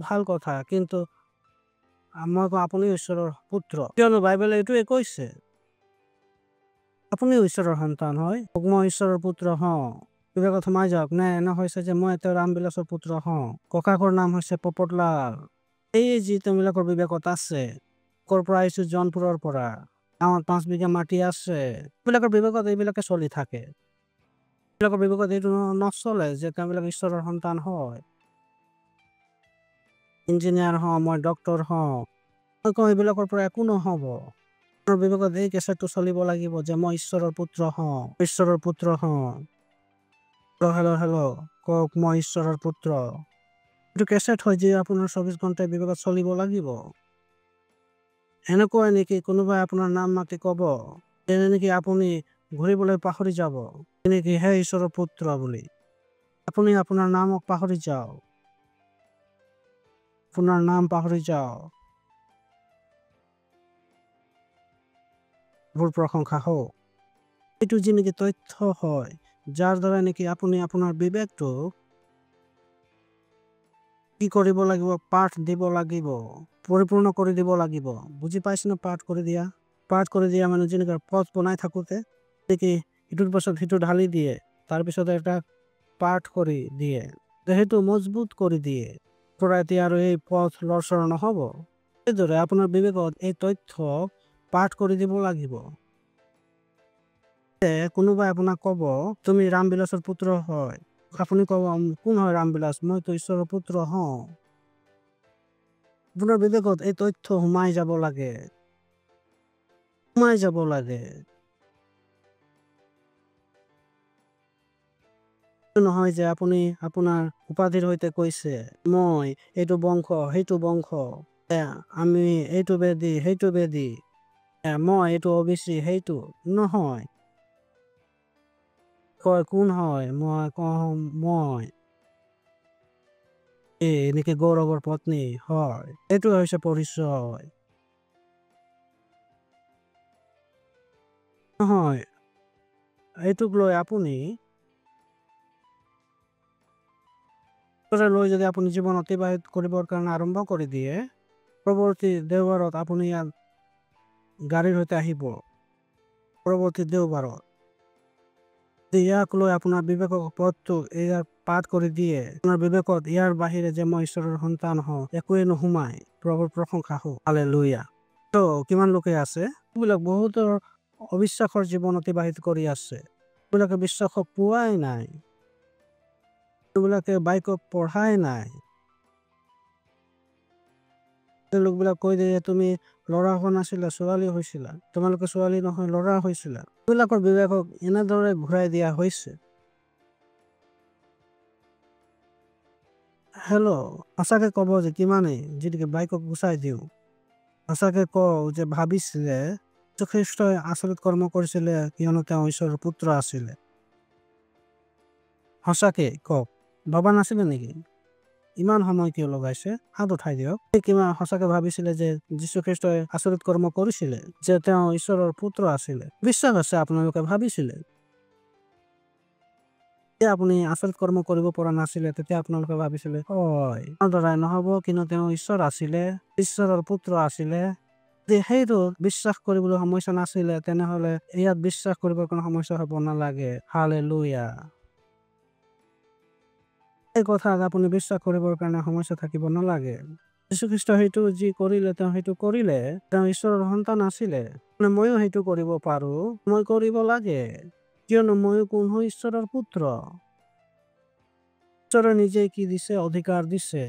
ভাল কথা, কিন্তু মই কওঁ আপুনি ঈশ্বৰৰ পুত্ৰ। কিয়নো বাইবেলে এইটোৱে কৈছে আপুনিও ঈশ্বৰৰ সন্তান হয়। মই ঈশ্বৰৰ পুত্ৰ হওঁ। বিবেকত সোমাই যাওক। নে এনে হৈছে যে মই তেওঁ ৰামবিলাসৰ পুত্ৰ হওঁ, ককাকৰ নাম হৈছে পপটলাল। এই যি তেওঁবিলাকৰ বিবেকত আছে, কৰ পৰা আহিছো? জনপুৰৰ পৰা। গাঁৱত 5 বিঘা মাটি আছে। এইবিলাকৰ বিবেকত এইবিলাকে চলি থাকে। এইবিলাকৰ বিবেকত এইটো নচলে যে তেওঁবিলাক ঈশ্বৰৰ সন্তান হয়। ইঞ্জিনিয়াৰ হওঁ, মই ডক্তৰ হওঁ, মই কওঁ এইবিলাকৰ পৰা একো নহ'ব। বিবেকত এই কেঁচাটো চলিব লাগিব যে মই ঈশ্বৰৰ পুত্ৰ হওঁ, ঈশ্বৰৰ পুত্ৰ হওঁ। হেল্ল' কওক মই ঈশ্বৰৰ পুত্ৰ। এইটো কেছেট হয় যে আপোনাৰ 24 ঘণ্টাই বিবেকত চলিব লাগিব। এনেকুৱা নেকি কোনোবাই আপোনাৰ নাম মাতি কব এনে নেকি আপুনি ঘূৰিবলৈ পাহৰি যাব নেকি হে ঈশ্বৰৰ পুত্ৰ বুলি? আপুনি আপোনাৰ নামক পাহৰি যাওক। আপোনাৰ নাম পাহৰি যাওক। ভুল প্ৰশংসা হওক। এইটো যি নেকি তথ্য হয়, যাৰ দ্বাৰা নেকি আপুনি আপোনাৰ বিবেকটো কি কৰিব লাগিব? পাঠ দিব লাগিব, পৰিপূৰ্ণ কৰি দিব লাগিব। বুজি পাইছেনে? পাঠ কৰি দিয়া। পাঠ কৰি দিয়া মানে যেনেকৈ পথ বনাই থাকোতে নেকি ইটোৰ পাছত সিটো ঢালি দিয়ে, তাৰপিছত এটা পাঠ কৰি দিয়ে, সেইটো মজবুত কৰি দিয়ে। পৰা এতিয়া আৰু এই পথ লৰচৰ নহ'ব। সেইদৰে আপোনাৰ বিবেকত এই তথ্য পাঠ কৰি দিব লাগিব। কোনোবাই আপোনাক কব তুমি ৰামবিলাসৰ পুত্ৰ হয়, আপুনি কব কোন হয় ৰামবিলাস? মইতো ঈশ্বৰৰ পুত্ৰ হওঁ। আপোনাৰ বিবেকত এই তথ্য সোমাই যাব লাগে। সোমাই যাব লাগে। নহয় যে আপুনি আপোনাৰ উপাধিৰ সৈতে কৈছে মই এইটো বংশ সেইটো বংশ, আমি এইটো বেদী সেইটো বেদী, মই এইটো অবিচি সেইটো নহয়। কয় কোন হয়? মই কওঁ মই এনেকে গৌৰৱৰ পত্নী হয়। এইটো হৈছে পৰিচয়। নহয়, এইটোক লৈ আপুনি লৈ যদি আপুনি জীৱন অতিবাহিত কৰিবৰ কাৰণে আৰম্ভ কৰি দিয়ে, পৰৱৰ্তী দেওবাৰত আপুনি ইয়াত গাড়ীৰ সৈতে আহিব। পৰৱৰ্তী দেওবাৰত ইয়াক লৈ আপোনাৰ বিবেকক পথটো ইয়াৰ পাঠ কৰি দিয়ে, আপোনাৰ বিবেকত ইয়াৰ বাহিৰে যে মই ঈশ্বৰৰ সন্তান হওঁ একোৱে নোসোমাই। প্ৰভুৰ প্ৰশংসা হওক, হালেলুয়া। তো কিমান লোকে আছে এইবিলাক বহুতৰ অবিশ্বাসৰ জীৱন অতিবাহিত কৰি আছে। এইবিলাকে বিশ্বাসক পোৱাই নাই, এইবিলাকে বাইকক পঢ়াই নাই। লোকবিলাক কৈ দিয়ে তুমি ল'ৰা হোৱা নাছিলা, ছোৱালী হৈছিলা, তোমালোকে ছোৱালী নহয় ল'ৰা হৈছিলা। এইবিলাকৰ বিবেকক এনেদৰে ঘূৰাই দিয়া হৈছে। সঁচাকে ক'ব যে কিমানেই যিটোকে বাইকক গুচাই দিওঁ, সঁচাকে কওঁ যে ভাবিছিলে খ্ৰীষ্টই আচৰিত কৰ্ম কৰিছিলে কিয়নো তেওঁ ঈশ্বৰৰ পুত্ৰ আছিলে। সঁচাকে কওক, ভবা নাছিলে নেকি? ইমান সময় কিয় লগাইছে? হাত উঠাই দিয়ক। কিমান সঁচাকে ভাবিছিলে যে যীশু খ্ৰীষ্টই আচৰিত কৰ্ম কৰিছিলে, যে তেওঁ ঈশ্বৰৰ পুত্ৰ আছিলে? বিশ্বাস আছে আপোনালোকে ভাবিছিলে। যেতিয়া আপুনি আচৰিত কৰ্ম কৰিব পৰা নাছিলে তেতিয়া আপোনালোকে ভাবিছিলে হয় দ্বাৰাই নহব, কিন্তু তেওঁ ঈশ্বৰ আছিলে, ঈশ্বৰৰ পুত্ৰ আছিলে। সেইটো বিশ্বাস কৰিবলৈ সমস্যা নাছিলে, তেনেহলে ইয়াত বিশ্বাস কৰিবৰ কাৰণে সমস্যা হব নালাগে। হালেলুয়া। এই কথাত আপুনি বিশ্বাস কৰিবৰ কাৰণে সমস্যা থাকিব নালাগে। যীশু খ্ৰীষ্ট সেইটো যি কৰিলে, তেওঁ সেইটো কৰিলে, তেওঁ ঈশ্বৰৰ সন্তান আছিলে। ময়ো সেইটো কৰিব পাৰো, মই কৰিব লাগে, কিয়নো ময়ো কোন হয়? ঈশ্বৰৰ পুত্ৰ। ঈশ্বৰে নিজে কি দিছে? অধিকাৰ দিছে।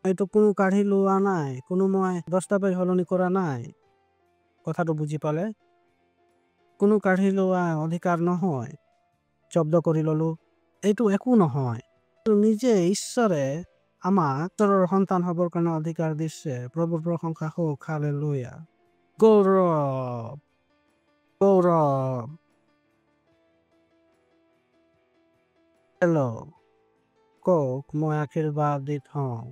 এইটো কোনো কাঢ়ি লোৱা নাই, কোনো মই দস্তাবেজ সলনি কৰা নাই। কথাটো বুজি পালে? কোনো কাঢ়ি লোৱা অধিকাৰ নহয়, জব্দ কৰি ললো, এইটো একো নহয়। নিজে ঈশ্বৰে আমাক ঈশ্বৰৰ সন্তান হবৰ কাৰণে অধিকাৰ দিছে। প্ৰভুৰ প্ৰশংসা হওক, হালেলুয়া। গৌৰৱ, গৌৰৱ। কওক মই আশীৰ্বাদিত হওঁ।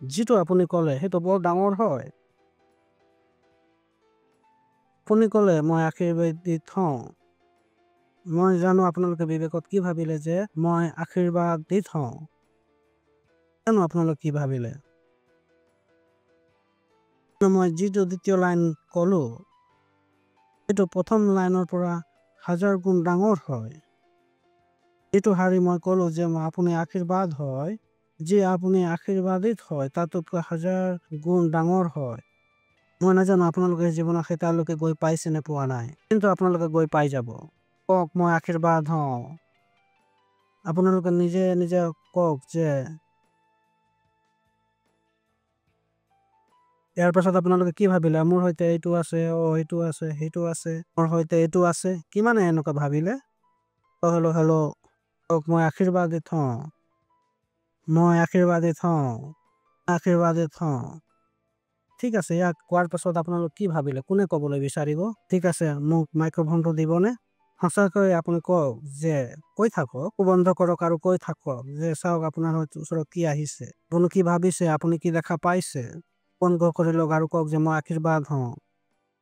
যিটো আপুনি ক'লে সেইটো বৰ ডাঙৰ হয়। আপুনি ক'লে মই আশীৰ্বাদিত হওঁ। মই জানো আপোনালোকে বিবেকত কি ভাবিলে যে মই আশীৰ্বাদিত হওঁ। জানো আপোনালোকে কি ভাবিলে? মই যিটো দ্বিতীয় লাইন ক'লো, এইটো প্ৰথম লাইনৰ পৰা 1000 গুণ ডাঙৰ হয়। এইটো হাৰি মই ক'লো যে আপুনি আশীৰ্বাদ হয়, যে আপুনি আশীৰ্বাদিত হয়, তাতোতকৈ 1000 গুণ ডাঙৰ হয়। মই নাজানো আপোনালোকে জীৱনত সেইতালৈকে গৈ পাইছে নে পোৱা নাই, কিন্তু আপোনালোকে গৈ পাই যাব। কওক মই আশীৰ্বাদ হওঁ। আপোনালোকে নিজে নিজে কওক যে ইয়াৰ পাছত আপোনালোকে কি ভাবিলে? মোৰ সৈতে এইটো আছে, এইটো আছে, সেইটো আছে, মোৰ সৈতে এইটো আছে। কিমানে এনেকুৱা ভাবিলে? হেল্ল'। কওক মই আশীৰ্বাদিত হওঁ। মই আশীৰ্বাদিত হওঁ। আশীৰ্বাদিত হওঁ। ঠিক আছে, ইয়াক কোৱাৰ পাছত আপোনালোক কি ভাবিলে? কোনে ক'বলৈ বিচাৰিব? ঠিক আছে, মোক মাইক্ৰফোনটো দিবনে? সঁচাকৈ আপুনি কওক যে কৈ থাকক, বন্ধ কৰক আৰু কৈ থাকক যে চাওক আপোনাৰ ওচৰত কি আহিছে, আপুনি কি ভাবিছে, আপুনি কি দেখা পাইছে। বন্ধ কৰি লওক আৰু কওক যে মই আশীৰ্বাদ হওঁ,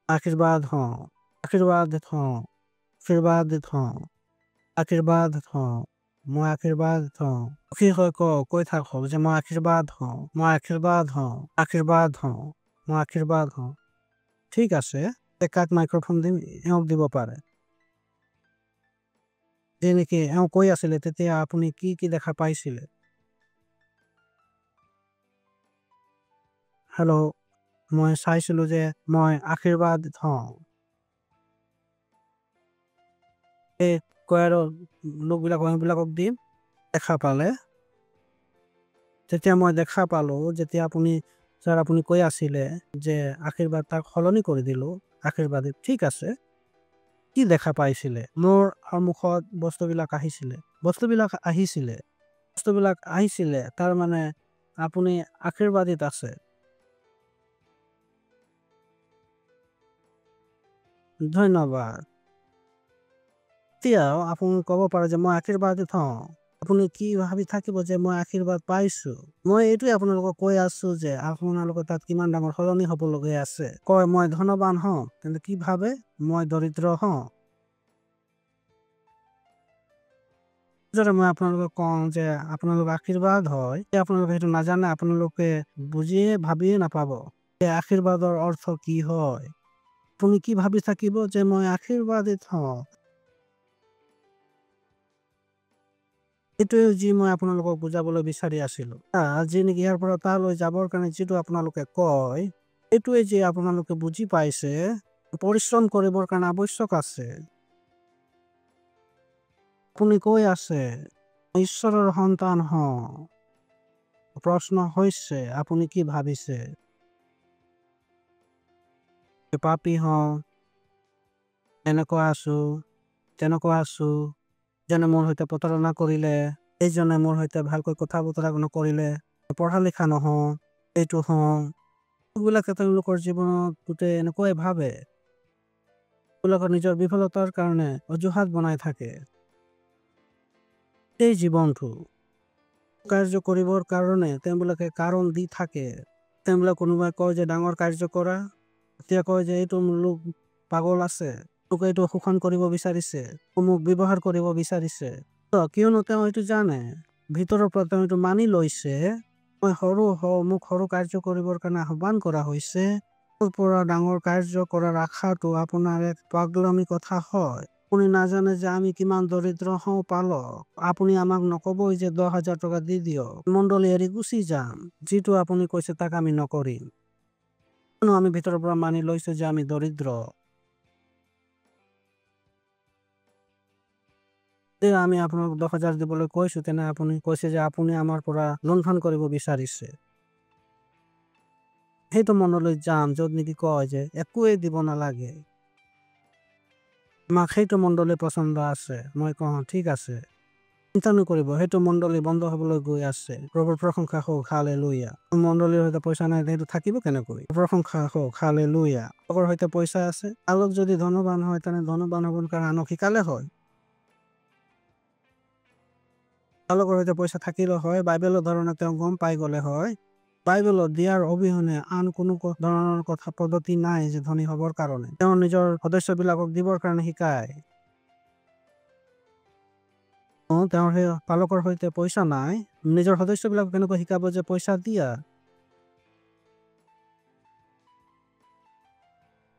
আশীৰ্বাদ হওঁ, আশীৰ্বাদিত হওঁ, আশীৰ্বাদিত হওঁ, আশীৰ্বাদিত হওঁ, মই আশীৰ্বাদিত হওঁ। সুখী হৈ কওক, কৈ থাকক যে মই আশীৰ্বাদ হওঁ, মই আশীৰ্বাদ হওঁ, আশীৰ্বাদ হওঁ, মই আশীৰ্বাদ হওঁ। ঠিক আছে, কাক মাইক্ৰফোন দিম? এওঁক দিব পাৰে। যেনেকে এওঁ কৈ আছিলে তেতিয়া আপুনি কি কি দেখা পাইছিলে? হেল্ল', মই চাইছিলো যে মই আশীৰ্বাদিত হওঁ। এই কয় আৰু লোকবিলাকক দিম দেখা পালে তেতিয়া মই দেখা পালোঁ যেতিয়া আপুনি কৈ আছিলে যে আশীৰ্বাদ তাক সলনি কৰি দিলোঁ। আশীৰ্বাদী ঠিক আছে। কি দেখা পাইছিলে? মোৰ সন্মুখত বস্তুবিলাক আহিছিলে তাৰ মানে আপুনি আশীৰ্বাদীত আছে। ধন্যবাদ। এতিয়াও আপুনি ক'ব পাৰে যে মই আশীৰ্বাদিত হওঁ। আপুনি কি ভাবি থাকিব যে মই আশীৰ্বাদ পাইছোঁ। মই এইটোৱে আপোনালোকক কৈ আছোঁ যে আপোনালোকৰ তাত কিমান ডাঙৰ সলনি হ'বলগীয়া আছে। কয় মই ধনৱান হওঁ, কিন্তু কি ভাবে মই দৰিদ্ৰ হওঁ। যদি মই আপোনালোকক কওঁ যে আপোনালোক আশীৰ্বাদ হয়, আপোনালোকে সেইটো নাজানে, আপোনালোকে ভাবিয়ে নাপাব যে আশীৰ্বাদৰ অৰ্থ কি হয়। আপুনি কি ভাবি থাকিব যে মই আশীৰ্বাদিত হওঁ। এইটোৱে যি মই আপোনালোকক বুজাবলৈ বিচাৰি আছিলোঁ। আজি নেকি ইয়াৰ পৰা তালৈ যাবৰ কাৰণে যিটো আপোনালোকে কয়, এইটোৱে যে আপোনালোকে বুজি পাইছে, পৰিশ্ৰম কৰিবৰ কাৰণে আৱশ্যক আছে। আপুনি কৈ আছে ঈশ্বৰৰ সন্তান হওঁ। প্ৰশ্ন হৈছে আপুনি কি ভাবিছে? পাপী হওঁ, এনেকুৱা তেনেকুৱা আছোঁ। যেনে মোৰ সৈতে প্ৰতাৰণা কৰিলে, এইজনে মোৰ সৈতে ভালকৈ কথা বতৰা নকৰিলে, পঢ়া লিখা নহওঁ, এইটো হওঁ। এইবিলাকে তেওঁলোকৰ জীৱনত গোটেই এনেকুৱাই ভাবে। তেওঁলোকৰ নিজৰ বিফলতাৰ কাৰণে অজুহাত বনাই থাকে। এই জীৱনটো কাৰ্য কৰিবৰ কাৰণে তেওঁলোকে কাৰণ দি থাকে। তেওঁলোকে কোনোবাই কয় যে ডাঙৰ কাৰ্য কৰা, এতিয়া কয় যে এইটো লোক পাগল আছে, তোক এইটো শোষণ কৰিব বিচাৰিছে, মোক ব্যৱহাৰ কৰিব বিচাৰিছে। কিয়নো তেওঁ এইটো জানে, ভিতৰৰ পৰা তেওঁ এইটো মানি লৈছে, মোক সৰু কাৰ্য কৰিবৰ কাৰণে আহ্বান কৰা হৈছে। পৰা ডাঙৰ কাৰ্য কৰাৰ আশাটো আপোনাৰ এক পাগলামি কথা হয়। আপুনি নাজানে যে আমি কিমান দৰিদ্ৰ হওঁ পালক। আপুনি আমাক নকবই যে 10,000 টকা দি দিয়ক, মণ্ডলী এৰি গুচি যাম। যিটো আপুনি কৈছে তাক আমি নকৰিম। আমি ভিতৰৰ পৰা মানি লৈছো যে আমি দৰিদ্ৰ। আমি আপোনাক 10,000 দিবলৈ কৈছো, তেনে আপুনি কৈছে যে আপুনি আমাৰ পৰা লুণ্ঠন কৰিব বিচাৰিছে। সেইটো মনলৈ যাম য'ত নেকি কয় যে একোৱেই দিব নালাগে। আমাক সেইটো মণ্ডলী পচন্দ আছে। মই কওঁ ঠিক আছে, চিন্তা নকৰিব, সেইটো মণ্ডলী বন্ধ হবলৈ গৈ আছে। প্ৰভুৰ প্ৰশংসা হওক, হালেলুয়া। মণ্ডলীৰ সৈতে পইচা নাই, সেইটো থাকিব কেনেকৈ? প্ৰশংসা হওক, হালেলুয়া। লোকৰ সৈতে পইচা আছে, আলোক যদি ধনৱান হয় তেনে ধনৱান হ'বৰ কাৰণে আনক শিকালে হয়। আলোকৰ সৈতে পইচা থাকিলে হয়, বাইবেলৰ ধৰণে তেওঁ গম পাই গলে হয়। বাইবেলত দিয়াৰ অবিহনে আন কোনো ধৰণৰ কথা পদ্ধতি নাই যে ধনী হবৰ কাৰণে। তেওঁ নিজৰ সদস্যবিলাকক দিবৰ কাৰণে শিকায়। তেওঁৰ সেই পালকৰ সৈতে পইচা নাই, নিজৰ সদস্যবিলাক কেনেকৈ শিকাব যে পইচা দিয়া।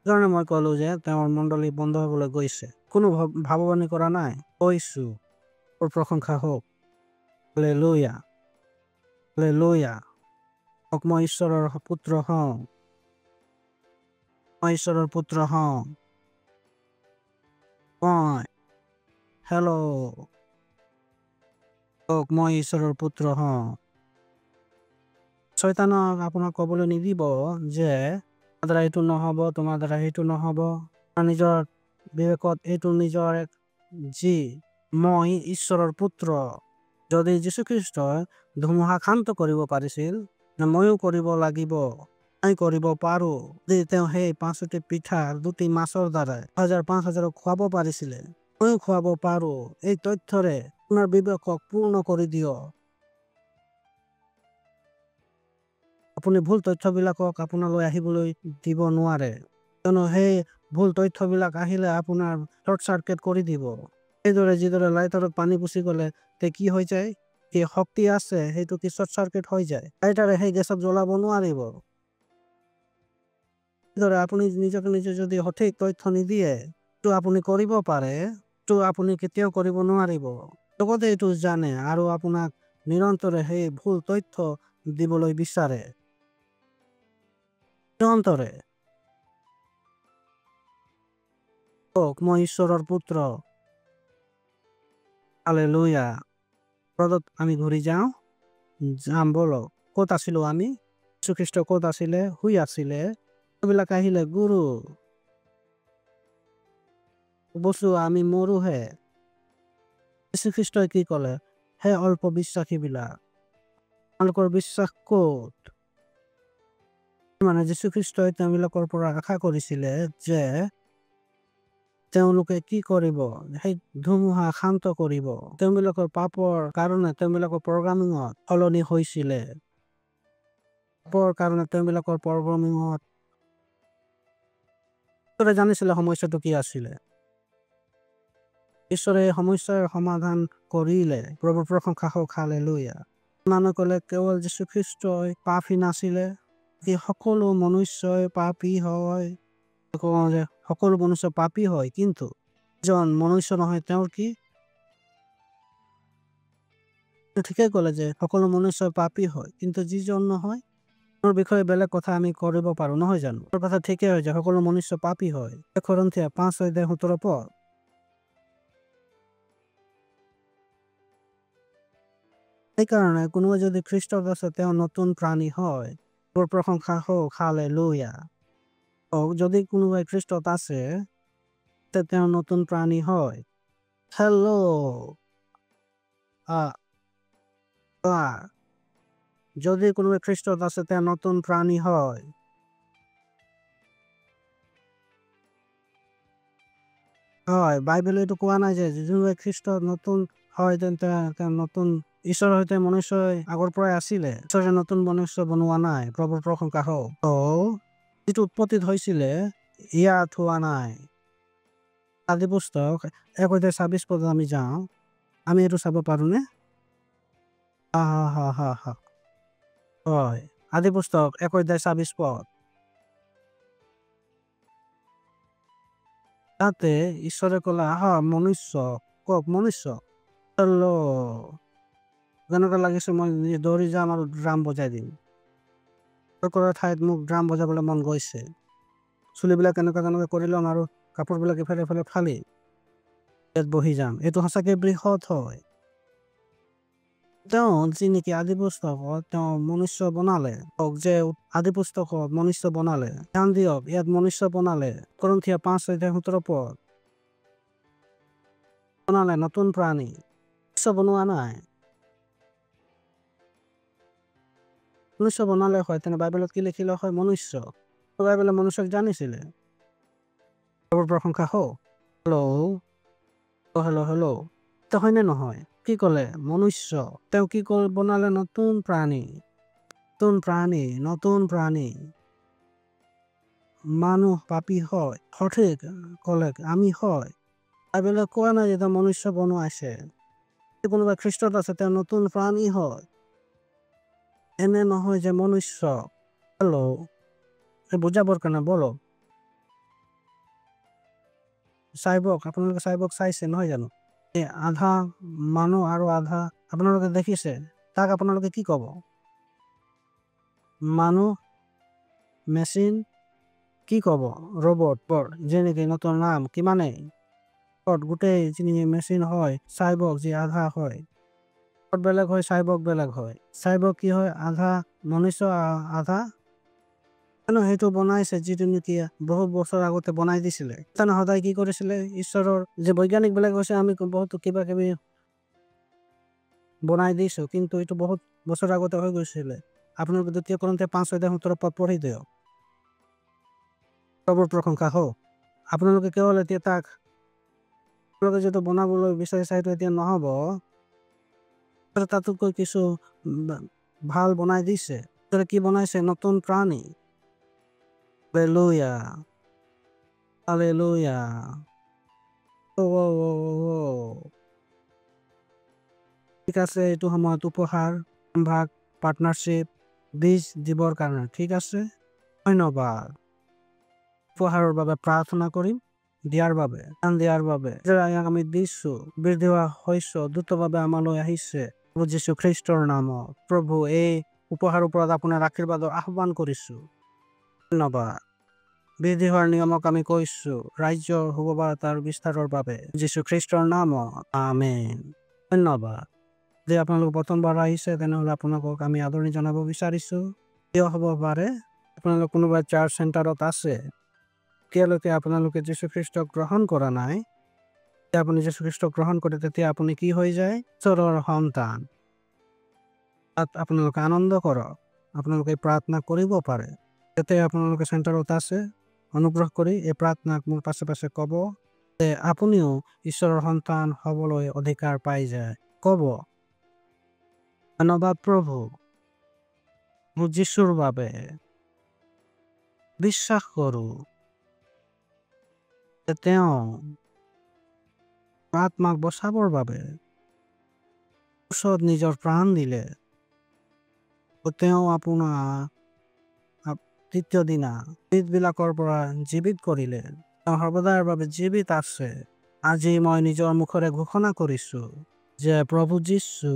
সেইকাৰণে মই কলো যে তেওঁৰ মণ্ডলী বন্ধ হবলৈ গৈছে। কোনো ভাৱবাণী কৰা নাই, কৈছো প্ৰশংসা হওক, হালেলুয়া, হালেলুয়া। মই ঈশ্বৰৰ পুত্ৰ হওঁ, মই ঈশ্বৰৰ পুত্ৰ হওঁ। মই ঈশ্বৰৰ পুত্ৰ হওঁ। শয়তানক আপোনাক কবলৈ নিদিব যে তোমাৰ দ্বাৰা এইটো নহব, তোমাৰ দ্বাৰা সেইটো নহব। নিজৰ বিবেকত এইটো নিজৰ মই ঈশ্বৰৰ পুত্ৰ। যদি যীশুখ্ৰীষ্টই ধুমুহা শান্ত কৰিব পাৰিছিল, ময়ো কৰিব লাগিব, মই কৰিব পাৰো। তেওঁ সেই 5টি পিঠা 2টি মাছৰ দ্বাৰা 5,000 খুৱাব পাৰিছিলে, ময়ো খুৱাব পাৰো। এই তথ্যৰে আপোনাৰ বিবেকক পূৰ্ণ কৰি দিয়ক। আপুনি ভুল তথ্যবিলাকক আপোনালৈ আহিবলৈ দিব নোৱাৰে, কিয়নো সেই ভুল তথ্যবিলাক আহিলে আপোনাৰ শ্বৰ্ট চাৰ্কিট কৰি দিব। এইদৰে যিদৰে লাইটাৰত পানী গুচি গলে কি হৈ যায়, কি শক্তি আছে সেইটো কি শ্বৰ্ট চাৰ্কিট হৈ যায়, লাইটাৰে সেই গেছক জ্বলাব নোৱাৰিব। এইদৰে আপুনি নিজকে নিজে যদি সঠিক তথ্য নিদিয়ে, তো আপুনি কৰিব পাৰে, তো আপুনি কেতিয়াও কৰিব নোৱাৰিব। লগতে এইটো জানে আৰু আপোনাক নিৰন্তৰে সেই ভুল তথ্য দিবলৈ বিচাৰে। নিৰন্তৰে মই ঈশ্বৰৰ পুত্ৰ, হালেলুয়া। পদত আমি ঘূৰি যাওঁ। যাম বলো। ক'ত আছিলো আমি? যীশুখ্ৰীষ্ট ক'ত আছিলে? শুই আছিলে। এইবিলাক আহিলে গুৰু বস্তু আমি মৰোহে। যীশুখ্ৰীষ্টই কি ক'লে? হে অল্প বিশ্বাসীবিলাক, তোমালোকৰ বিশ্বাস ক'ত? মানে যীশুখ্ৰীষ্টই তেওঁলোকৰ পৰা আশা কৰিছিলে যে তেওঁলোকে কি কৰিব? সেই ধুমুহা শান্ত কৰিব। তেওঁলোকৰ পাপৰ কাৰণে তেওঁলোকৰ প্ৰগ্ৰামিঙত সলনি হৈছিলে। পাপৰ কাৰণে তেওঁলোকৰ প্ৰগ্ৰামিঙত ঈশ্বৰে জানিছিলে সমস্যাটো কি আছিলে। ঈশ্বৰে সমস্যাৰ সমাধান কৰিলে। প্ৰভুৰ প্ৰশংসা হওক, হালেলুয়া। মানুহে ক'লে কেৱল যীশুখ্ৰীষ্টই পাপী নাছিলে, কি সকলো মনুষ্যই পাপী হয়। কওঁ যে সকলো মনুষ্য পাপী হয়, কিন্তু জন মনুষ্য নহয় তেওঁৰ কি? ঠিকেই ক'লে যে সকলো মনুষ্য পাপী হয়, কিন্তু যিজন নহয় তেওঁৰ বিষয়ে বেলেগ কথা আমি কৰিব পাৰো, নহয় জানো? তেওঁৰ কথা ঠিকেই হয় যে সকলো মনুষ্য পাপী হয়। কৰিন্থীয়া 5:17 পদ। সেইকাৰণে কোনোবাই যদি খ্ৰীষ্টত আছে তেওঁ নতুন প্ৰাণী হয়। তেওঁৰ প্ৰশংসা হওক, হালেলুয়া। যদি কোনোবাই খ্ৰীষ্টত আছে তেওঁ নতুন প্ৰাণী হয়। যদি কোনোবাই খ্ৰীষ্টত আছে তেওঁ নতুন প্ৰাণী হয়। বাইবেলে এইটো কোৱা নাই যে যোনে খ্ৰীষ্টত নতুন হয় তেন্তে তেওঁ নতুন ঈশ্বৰৰ সৈতে মনুষ্যই আগৰ পৰাই আছিলে। ঈশ্বৰে নতুন মনুষ্য বনোৱা নাই। প্ৰভুৰ প্ৰশংসা হওক। যিটো উৎপত্তিত হৈছিলে ইয়াত হোৱা নাই। আদি পুস্তক 1:26 পদত আমি যাওঁ। আমি এইটো চাব পাৰোনে? হয়, আদি পুস্তক 1:26 পদ। তাতে ঈশ্বৰে ক'লে মনুষ্য, কওক মনুষ্য। যেনেকুৱা লাগিছে মই দৌৰি যাম আৰু ড্ৰাম বজাই দিম। ঠাইত মোক ড্ৰাম বজাবলৈ মন গৈছে। চুলিবিলাক কেনেকুৱা কৰি ল'ম আৰু কাপোৰবিলাক ইফালে ইফালে ফালি ইয়াত বহি যাম। এইটো সঁচাকৈ বৃহৎ হয়। তেওঁ যি নেকি আদি পুস্তকত তেওঁ মনুষ্য বনালে, যে আদি পুস্তকত মনুষ্য বনালে, ধ্যান দিয়ক ইয়াত মনুষ্য বনালে। কৰিন্থীয়া 5:17 পদ। বনালে নতুন প্ৰাণী, মনুষ্য বনোৱা নাই। মনুষ্য বনালে হয় তেনে বাইবেলত কি লিখিলে হয়? মনুষ্য। বাইবেলে মনুষ্যক জানিছিলে। প্ৰভুৰ প্ৰশংসা হওক। হেল্ল'। হয়নে নহয়? কি ক'লে? মনুষ্য। তেওঁ কি বনালে? নতুন প্ৰাণী। নতুন প্ৰাণী। মানুহ পাপী হয়, সঠিক ক'লে আমি হয়। বাইবেলে কোৱা নাই যে তেওঁ মনুষ্য বনোৱাইছে। কোনোবা খ্ৰীষ্টত আছে তেওঁ নতুন প্ৰাণী হয়। এনে নহয় যে মনুষ্য। বুজাবৰ কাৰণে বলো। আপোনালোকে চাইবক চাইছে নহয় জানো? আধা মানুহ আৰু আধা আপোনালোকে দেখিছে। তাক আপোনালোকে কি ক'ব? মানুহ, মেচিন, কি ক'ব? ৰবট, যেনেকে নতুন নাম কিমানেই গোটেই যিনি মেচিন হয়, চাইবক যি আধা হয়, বেলেগ হয়, চাইবক বেলেগ হয়। চাইবক কি হয়? আধা মনুষ্য, আধা সেইটো বনাইছে যিটো নেকি বহুত বছৰ আগতে বনাই দিছিলে। সদায় কি কৰিছিলে? ঈশ্বৰৰ যে বৈজ্ঞানিক বিলাক কৈছে আমি বহুত কিবা কিবি বনাই দিছো, কিন্তু এইটো বহুত বছৰ আগতে হৈ গৈছিলে। আপোনালোকে 2 কৰিন্থীয়া 5:17 পদ পঢ়ি দিয়ক। প্ৰভুৰ প্ৰশংসা হওক। আপোনালোকে কেৱল এতিয়া তাক আপোনালোকে যিটো বনাবলৈ বিচাৰিছে সেইটো এতিয়া নহ'ব। তাতোকৈ কিছু ভাল বনাই দিছে। কি বনাইছে? নতুন প্ৰাণী। হালেলুয়া। ঠিক আছে, এইটো সময়ত উপহাৰ, ভাগ, পাৰ্টনাৰশ্বিপ, বীজ দিবৰ কাৰণে ঠিক আছে। ধন্যবাদ। উপহাৰৰ বাবে প্ৰাৰ্থনা কৰিম, দিয়াৰ বাবে আমি দিছো। বৃদ্ধি হোৱা শস্য দ্ৰুতভাৱে আমালৈ আহিছে প্ৰভু যীশু খ্ৰীষ্টৰ নামত। প্ৰভু এই উপহাৰৰ ওপৰত আপোনাৰ আশীৰ্বাদৰ আহ্বান কৰিছো। ধন্যবাদ। বৃদ্ধি হোৱাৰ নিয়মক আমি কৈছো ৰাজ্যৰ সুবাৰ্তাৰ বিস্তাৰৰ বাবে যীশু খ্ৰীষ্টৰ নামত। আমেন। ধন্যবাদ। যদি আপোনালোক প্ৰথমবাৰ আহিছে তেনেহ'লে আপোনালোকক আমি আদৰণি জনাব বিচাৰিছোঁ। কিয় হ'ব পাৰে আপোনালোক কোনোবা চাৰ্চ চেণ্টাৰত আছে, এতিয়ালৈকে আপোনালোকে যীশুখ্ৰীষ্টক গ্ৰহণ কৰা নাই। যেতিয়া আপুনি যীশুখ্ৰীষ্টক গ্ৰহণ কৰে তেতিয়া আপুনি কি হৈ যায়? ঈশ্বৰৰ সন্তান। তাত আপোনালোকে আনন্দ কৰক, আপোনালোকে প্ৰাৰ্থনা কৰিব পাৰে। যেতিয়া আপোনালোকে চেণ্টাৰত আছে, অনুগ্ৰহ কৰি এই প্ৰাৰ্থনাক মোৰ পাছে পাছে ক'ব যে আপুনিও ঈশ্বৰৰ সন্তান হ'বলৈ অধিকাৰ পাই যায়। ক'ব, ধন্যবাদ প্ৰভু মোৰ যীশুৰ বাবে। বিশ্বাস কৰোঁ যে তেওঁ আত্মাক বচাবৰ বাবে ওচৰত নিজৰ প্ৰাণ দিলে। তেওঁ আপোনাৰ তৃতীয় দিনা মৃতবিলাকৰ পৰা জীৱিত কৰিলে। তেওঁ সৰ্বদাৰ বাবে জীৱিত আছে। আজি মই নিজৰ মুখেৰে ঘোষণা কৰিছোঁ যে প্ৰভু যীশু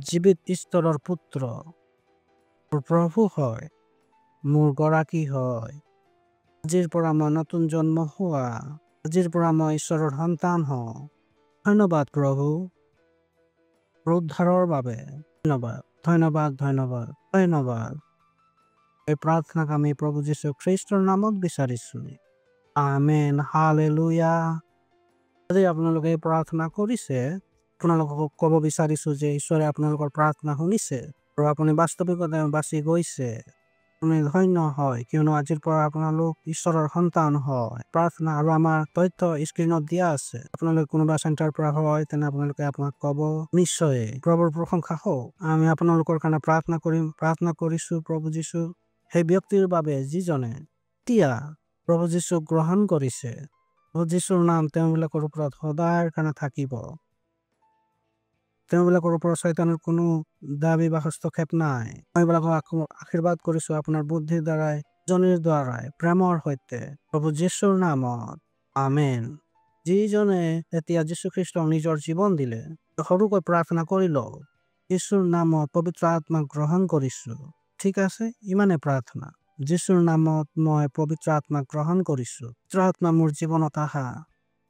জীৱিত ঈশ্বৰৰ পুত্ৰ, মোৰ প্ৰভু হয়, মোৰ গৰাকী হয়। আজিৰ পৰা মই নতুন জন্ম হোৱা, আজিৰ পৰা মই ঈশ্বৰৰ সন্তান হওঁ। ধন্যবাদ প্ৰভু উদ্ধাৰৰ বাবে। ধন্যবাদ, ধন্যবাদ, ধন্যবাদ, ধন্যবাদ। এই প্ৰাৰ্থনাক আমি প্ৰভু যীশু খ্ৰীষ্টৰ নামত বিচাৰিছোঁ। আমেন, হালেলুয়া। আজি আপোনালোকে এই প্ৰাৰ্থনা কৰিছে, আপোনালোকক ক'ব বিচাৰিছোঁ যে ঈশ্বৰে আপোনালোকৰ প্ৰাৰ্থনা শুনিছে আৰু আপুনি বাস্তৱিকতে বাচি গৈছে। আপুনি ধন্য হয়, কিয়নো আজিৰ পৰা আপোনালোক ঈশ্বৰৰ সন্তান হয়। প্ৰাৰ্থনা আৰু আমাৰ তথ্য স্ক্ৰীণত দিয়া আছে। আপোনালোকে কোনোবা চেণ্টাৰৰ পৰা হয় তেনে আপোনালোকে আপোনাক ক'ব নিশ্চয়। প্ৰভুৰ প্ৰশংসা হওক। আমি আপোনালোকৰ কাৰণে প্ৰাৰ্থনা কৰিছোঁ প্ৰভু যীশু সেই ব্যক্তিৰ বাবে যিজনে এতিয়া প্ৰভু যীশুক গ্ৰহণ কৰিছে। প্ৰভু যীশুৰ নাম তেওঁবিলাকৰ ওপৰত সদায়ৰ কাৰণে থাকিব। তেওঁবিলাকৰ ওপৰত শয়তানৰ কোনো দাবী বা হস্তক্ষেপ নাই। মই এইবিলাকক আশীৰ্বাদ কৰিছোঁ আপোনাৰ বুদ্ধিৰ দ্বাৰাই, জনীৰ দ্বাৰাই, প্ৰেমৰ সৈতে প্ৰভু যীশুৰ নামত। আমেন। যিজনে এতিয়া যীশুখ্ৰীষ্টক নিজৰ জীৱন দিলে, সৰুকৈ প্ৰাৰ্থনা কৰি লওক। যীশুৰ নামত পবিত্ৰ আত্মাক গ্ৰহণ কৰিছোঁ। ঠিক আছে, ইমানে প্ৰাৰ্থনা। যীশুৰ নামত মই পবিত্ৰ আত্মাক গ্ৰহণ কৰিছোঁ। পবিত্ৰ আত্মা মোৰ জীৱনত আহা,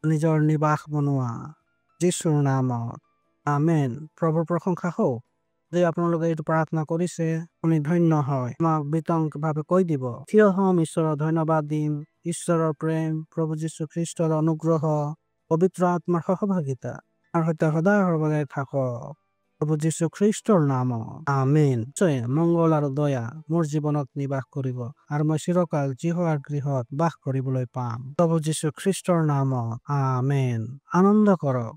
নিজৰ নিবাস বনোৱা। যীশুৰ নামত। আমেন। প্ৰভুৰ প্ৰশংসা হওক। যদি আপোনালোকে এইটো প্ৰাৰ্থনা কৰিছে, আপুনি ধন্য হয়। আমাক বিতংভাৱে কৈ দিব, থিয় হ'ম, ঈশ্বৰৰ ধন্যবাদ দিম। ঈশ্বৰৰ প্ৰেম, প্ৰভু যীশু খ্ৰীষ্টৰ অনুগ্ৰহ, পবিত্ৰ আত্মাৰ সহভাগিতা আমাৰ সৈতে সদায় সৰ্বদা থাকক। প্ৰভু যীশু খ্ৰীষ্টৰ নামত। আমেন। নিশ্চয় মংগল আৰু দয়া মোৰ জীৱনত নিবাস কৰিব আৰু মই চিৰকাল যিহোৱাৰ গৃহত বাস কৰিবলৈ পাম। প্ৰভু যীশু খ্ৰীষ্টৰ নামত। আমেন। আনন্দ কৰক।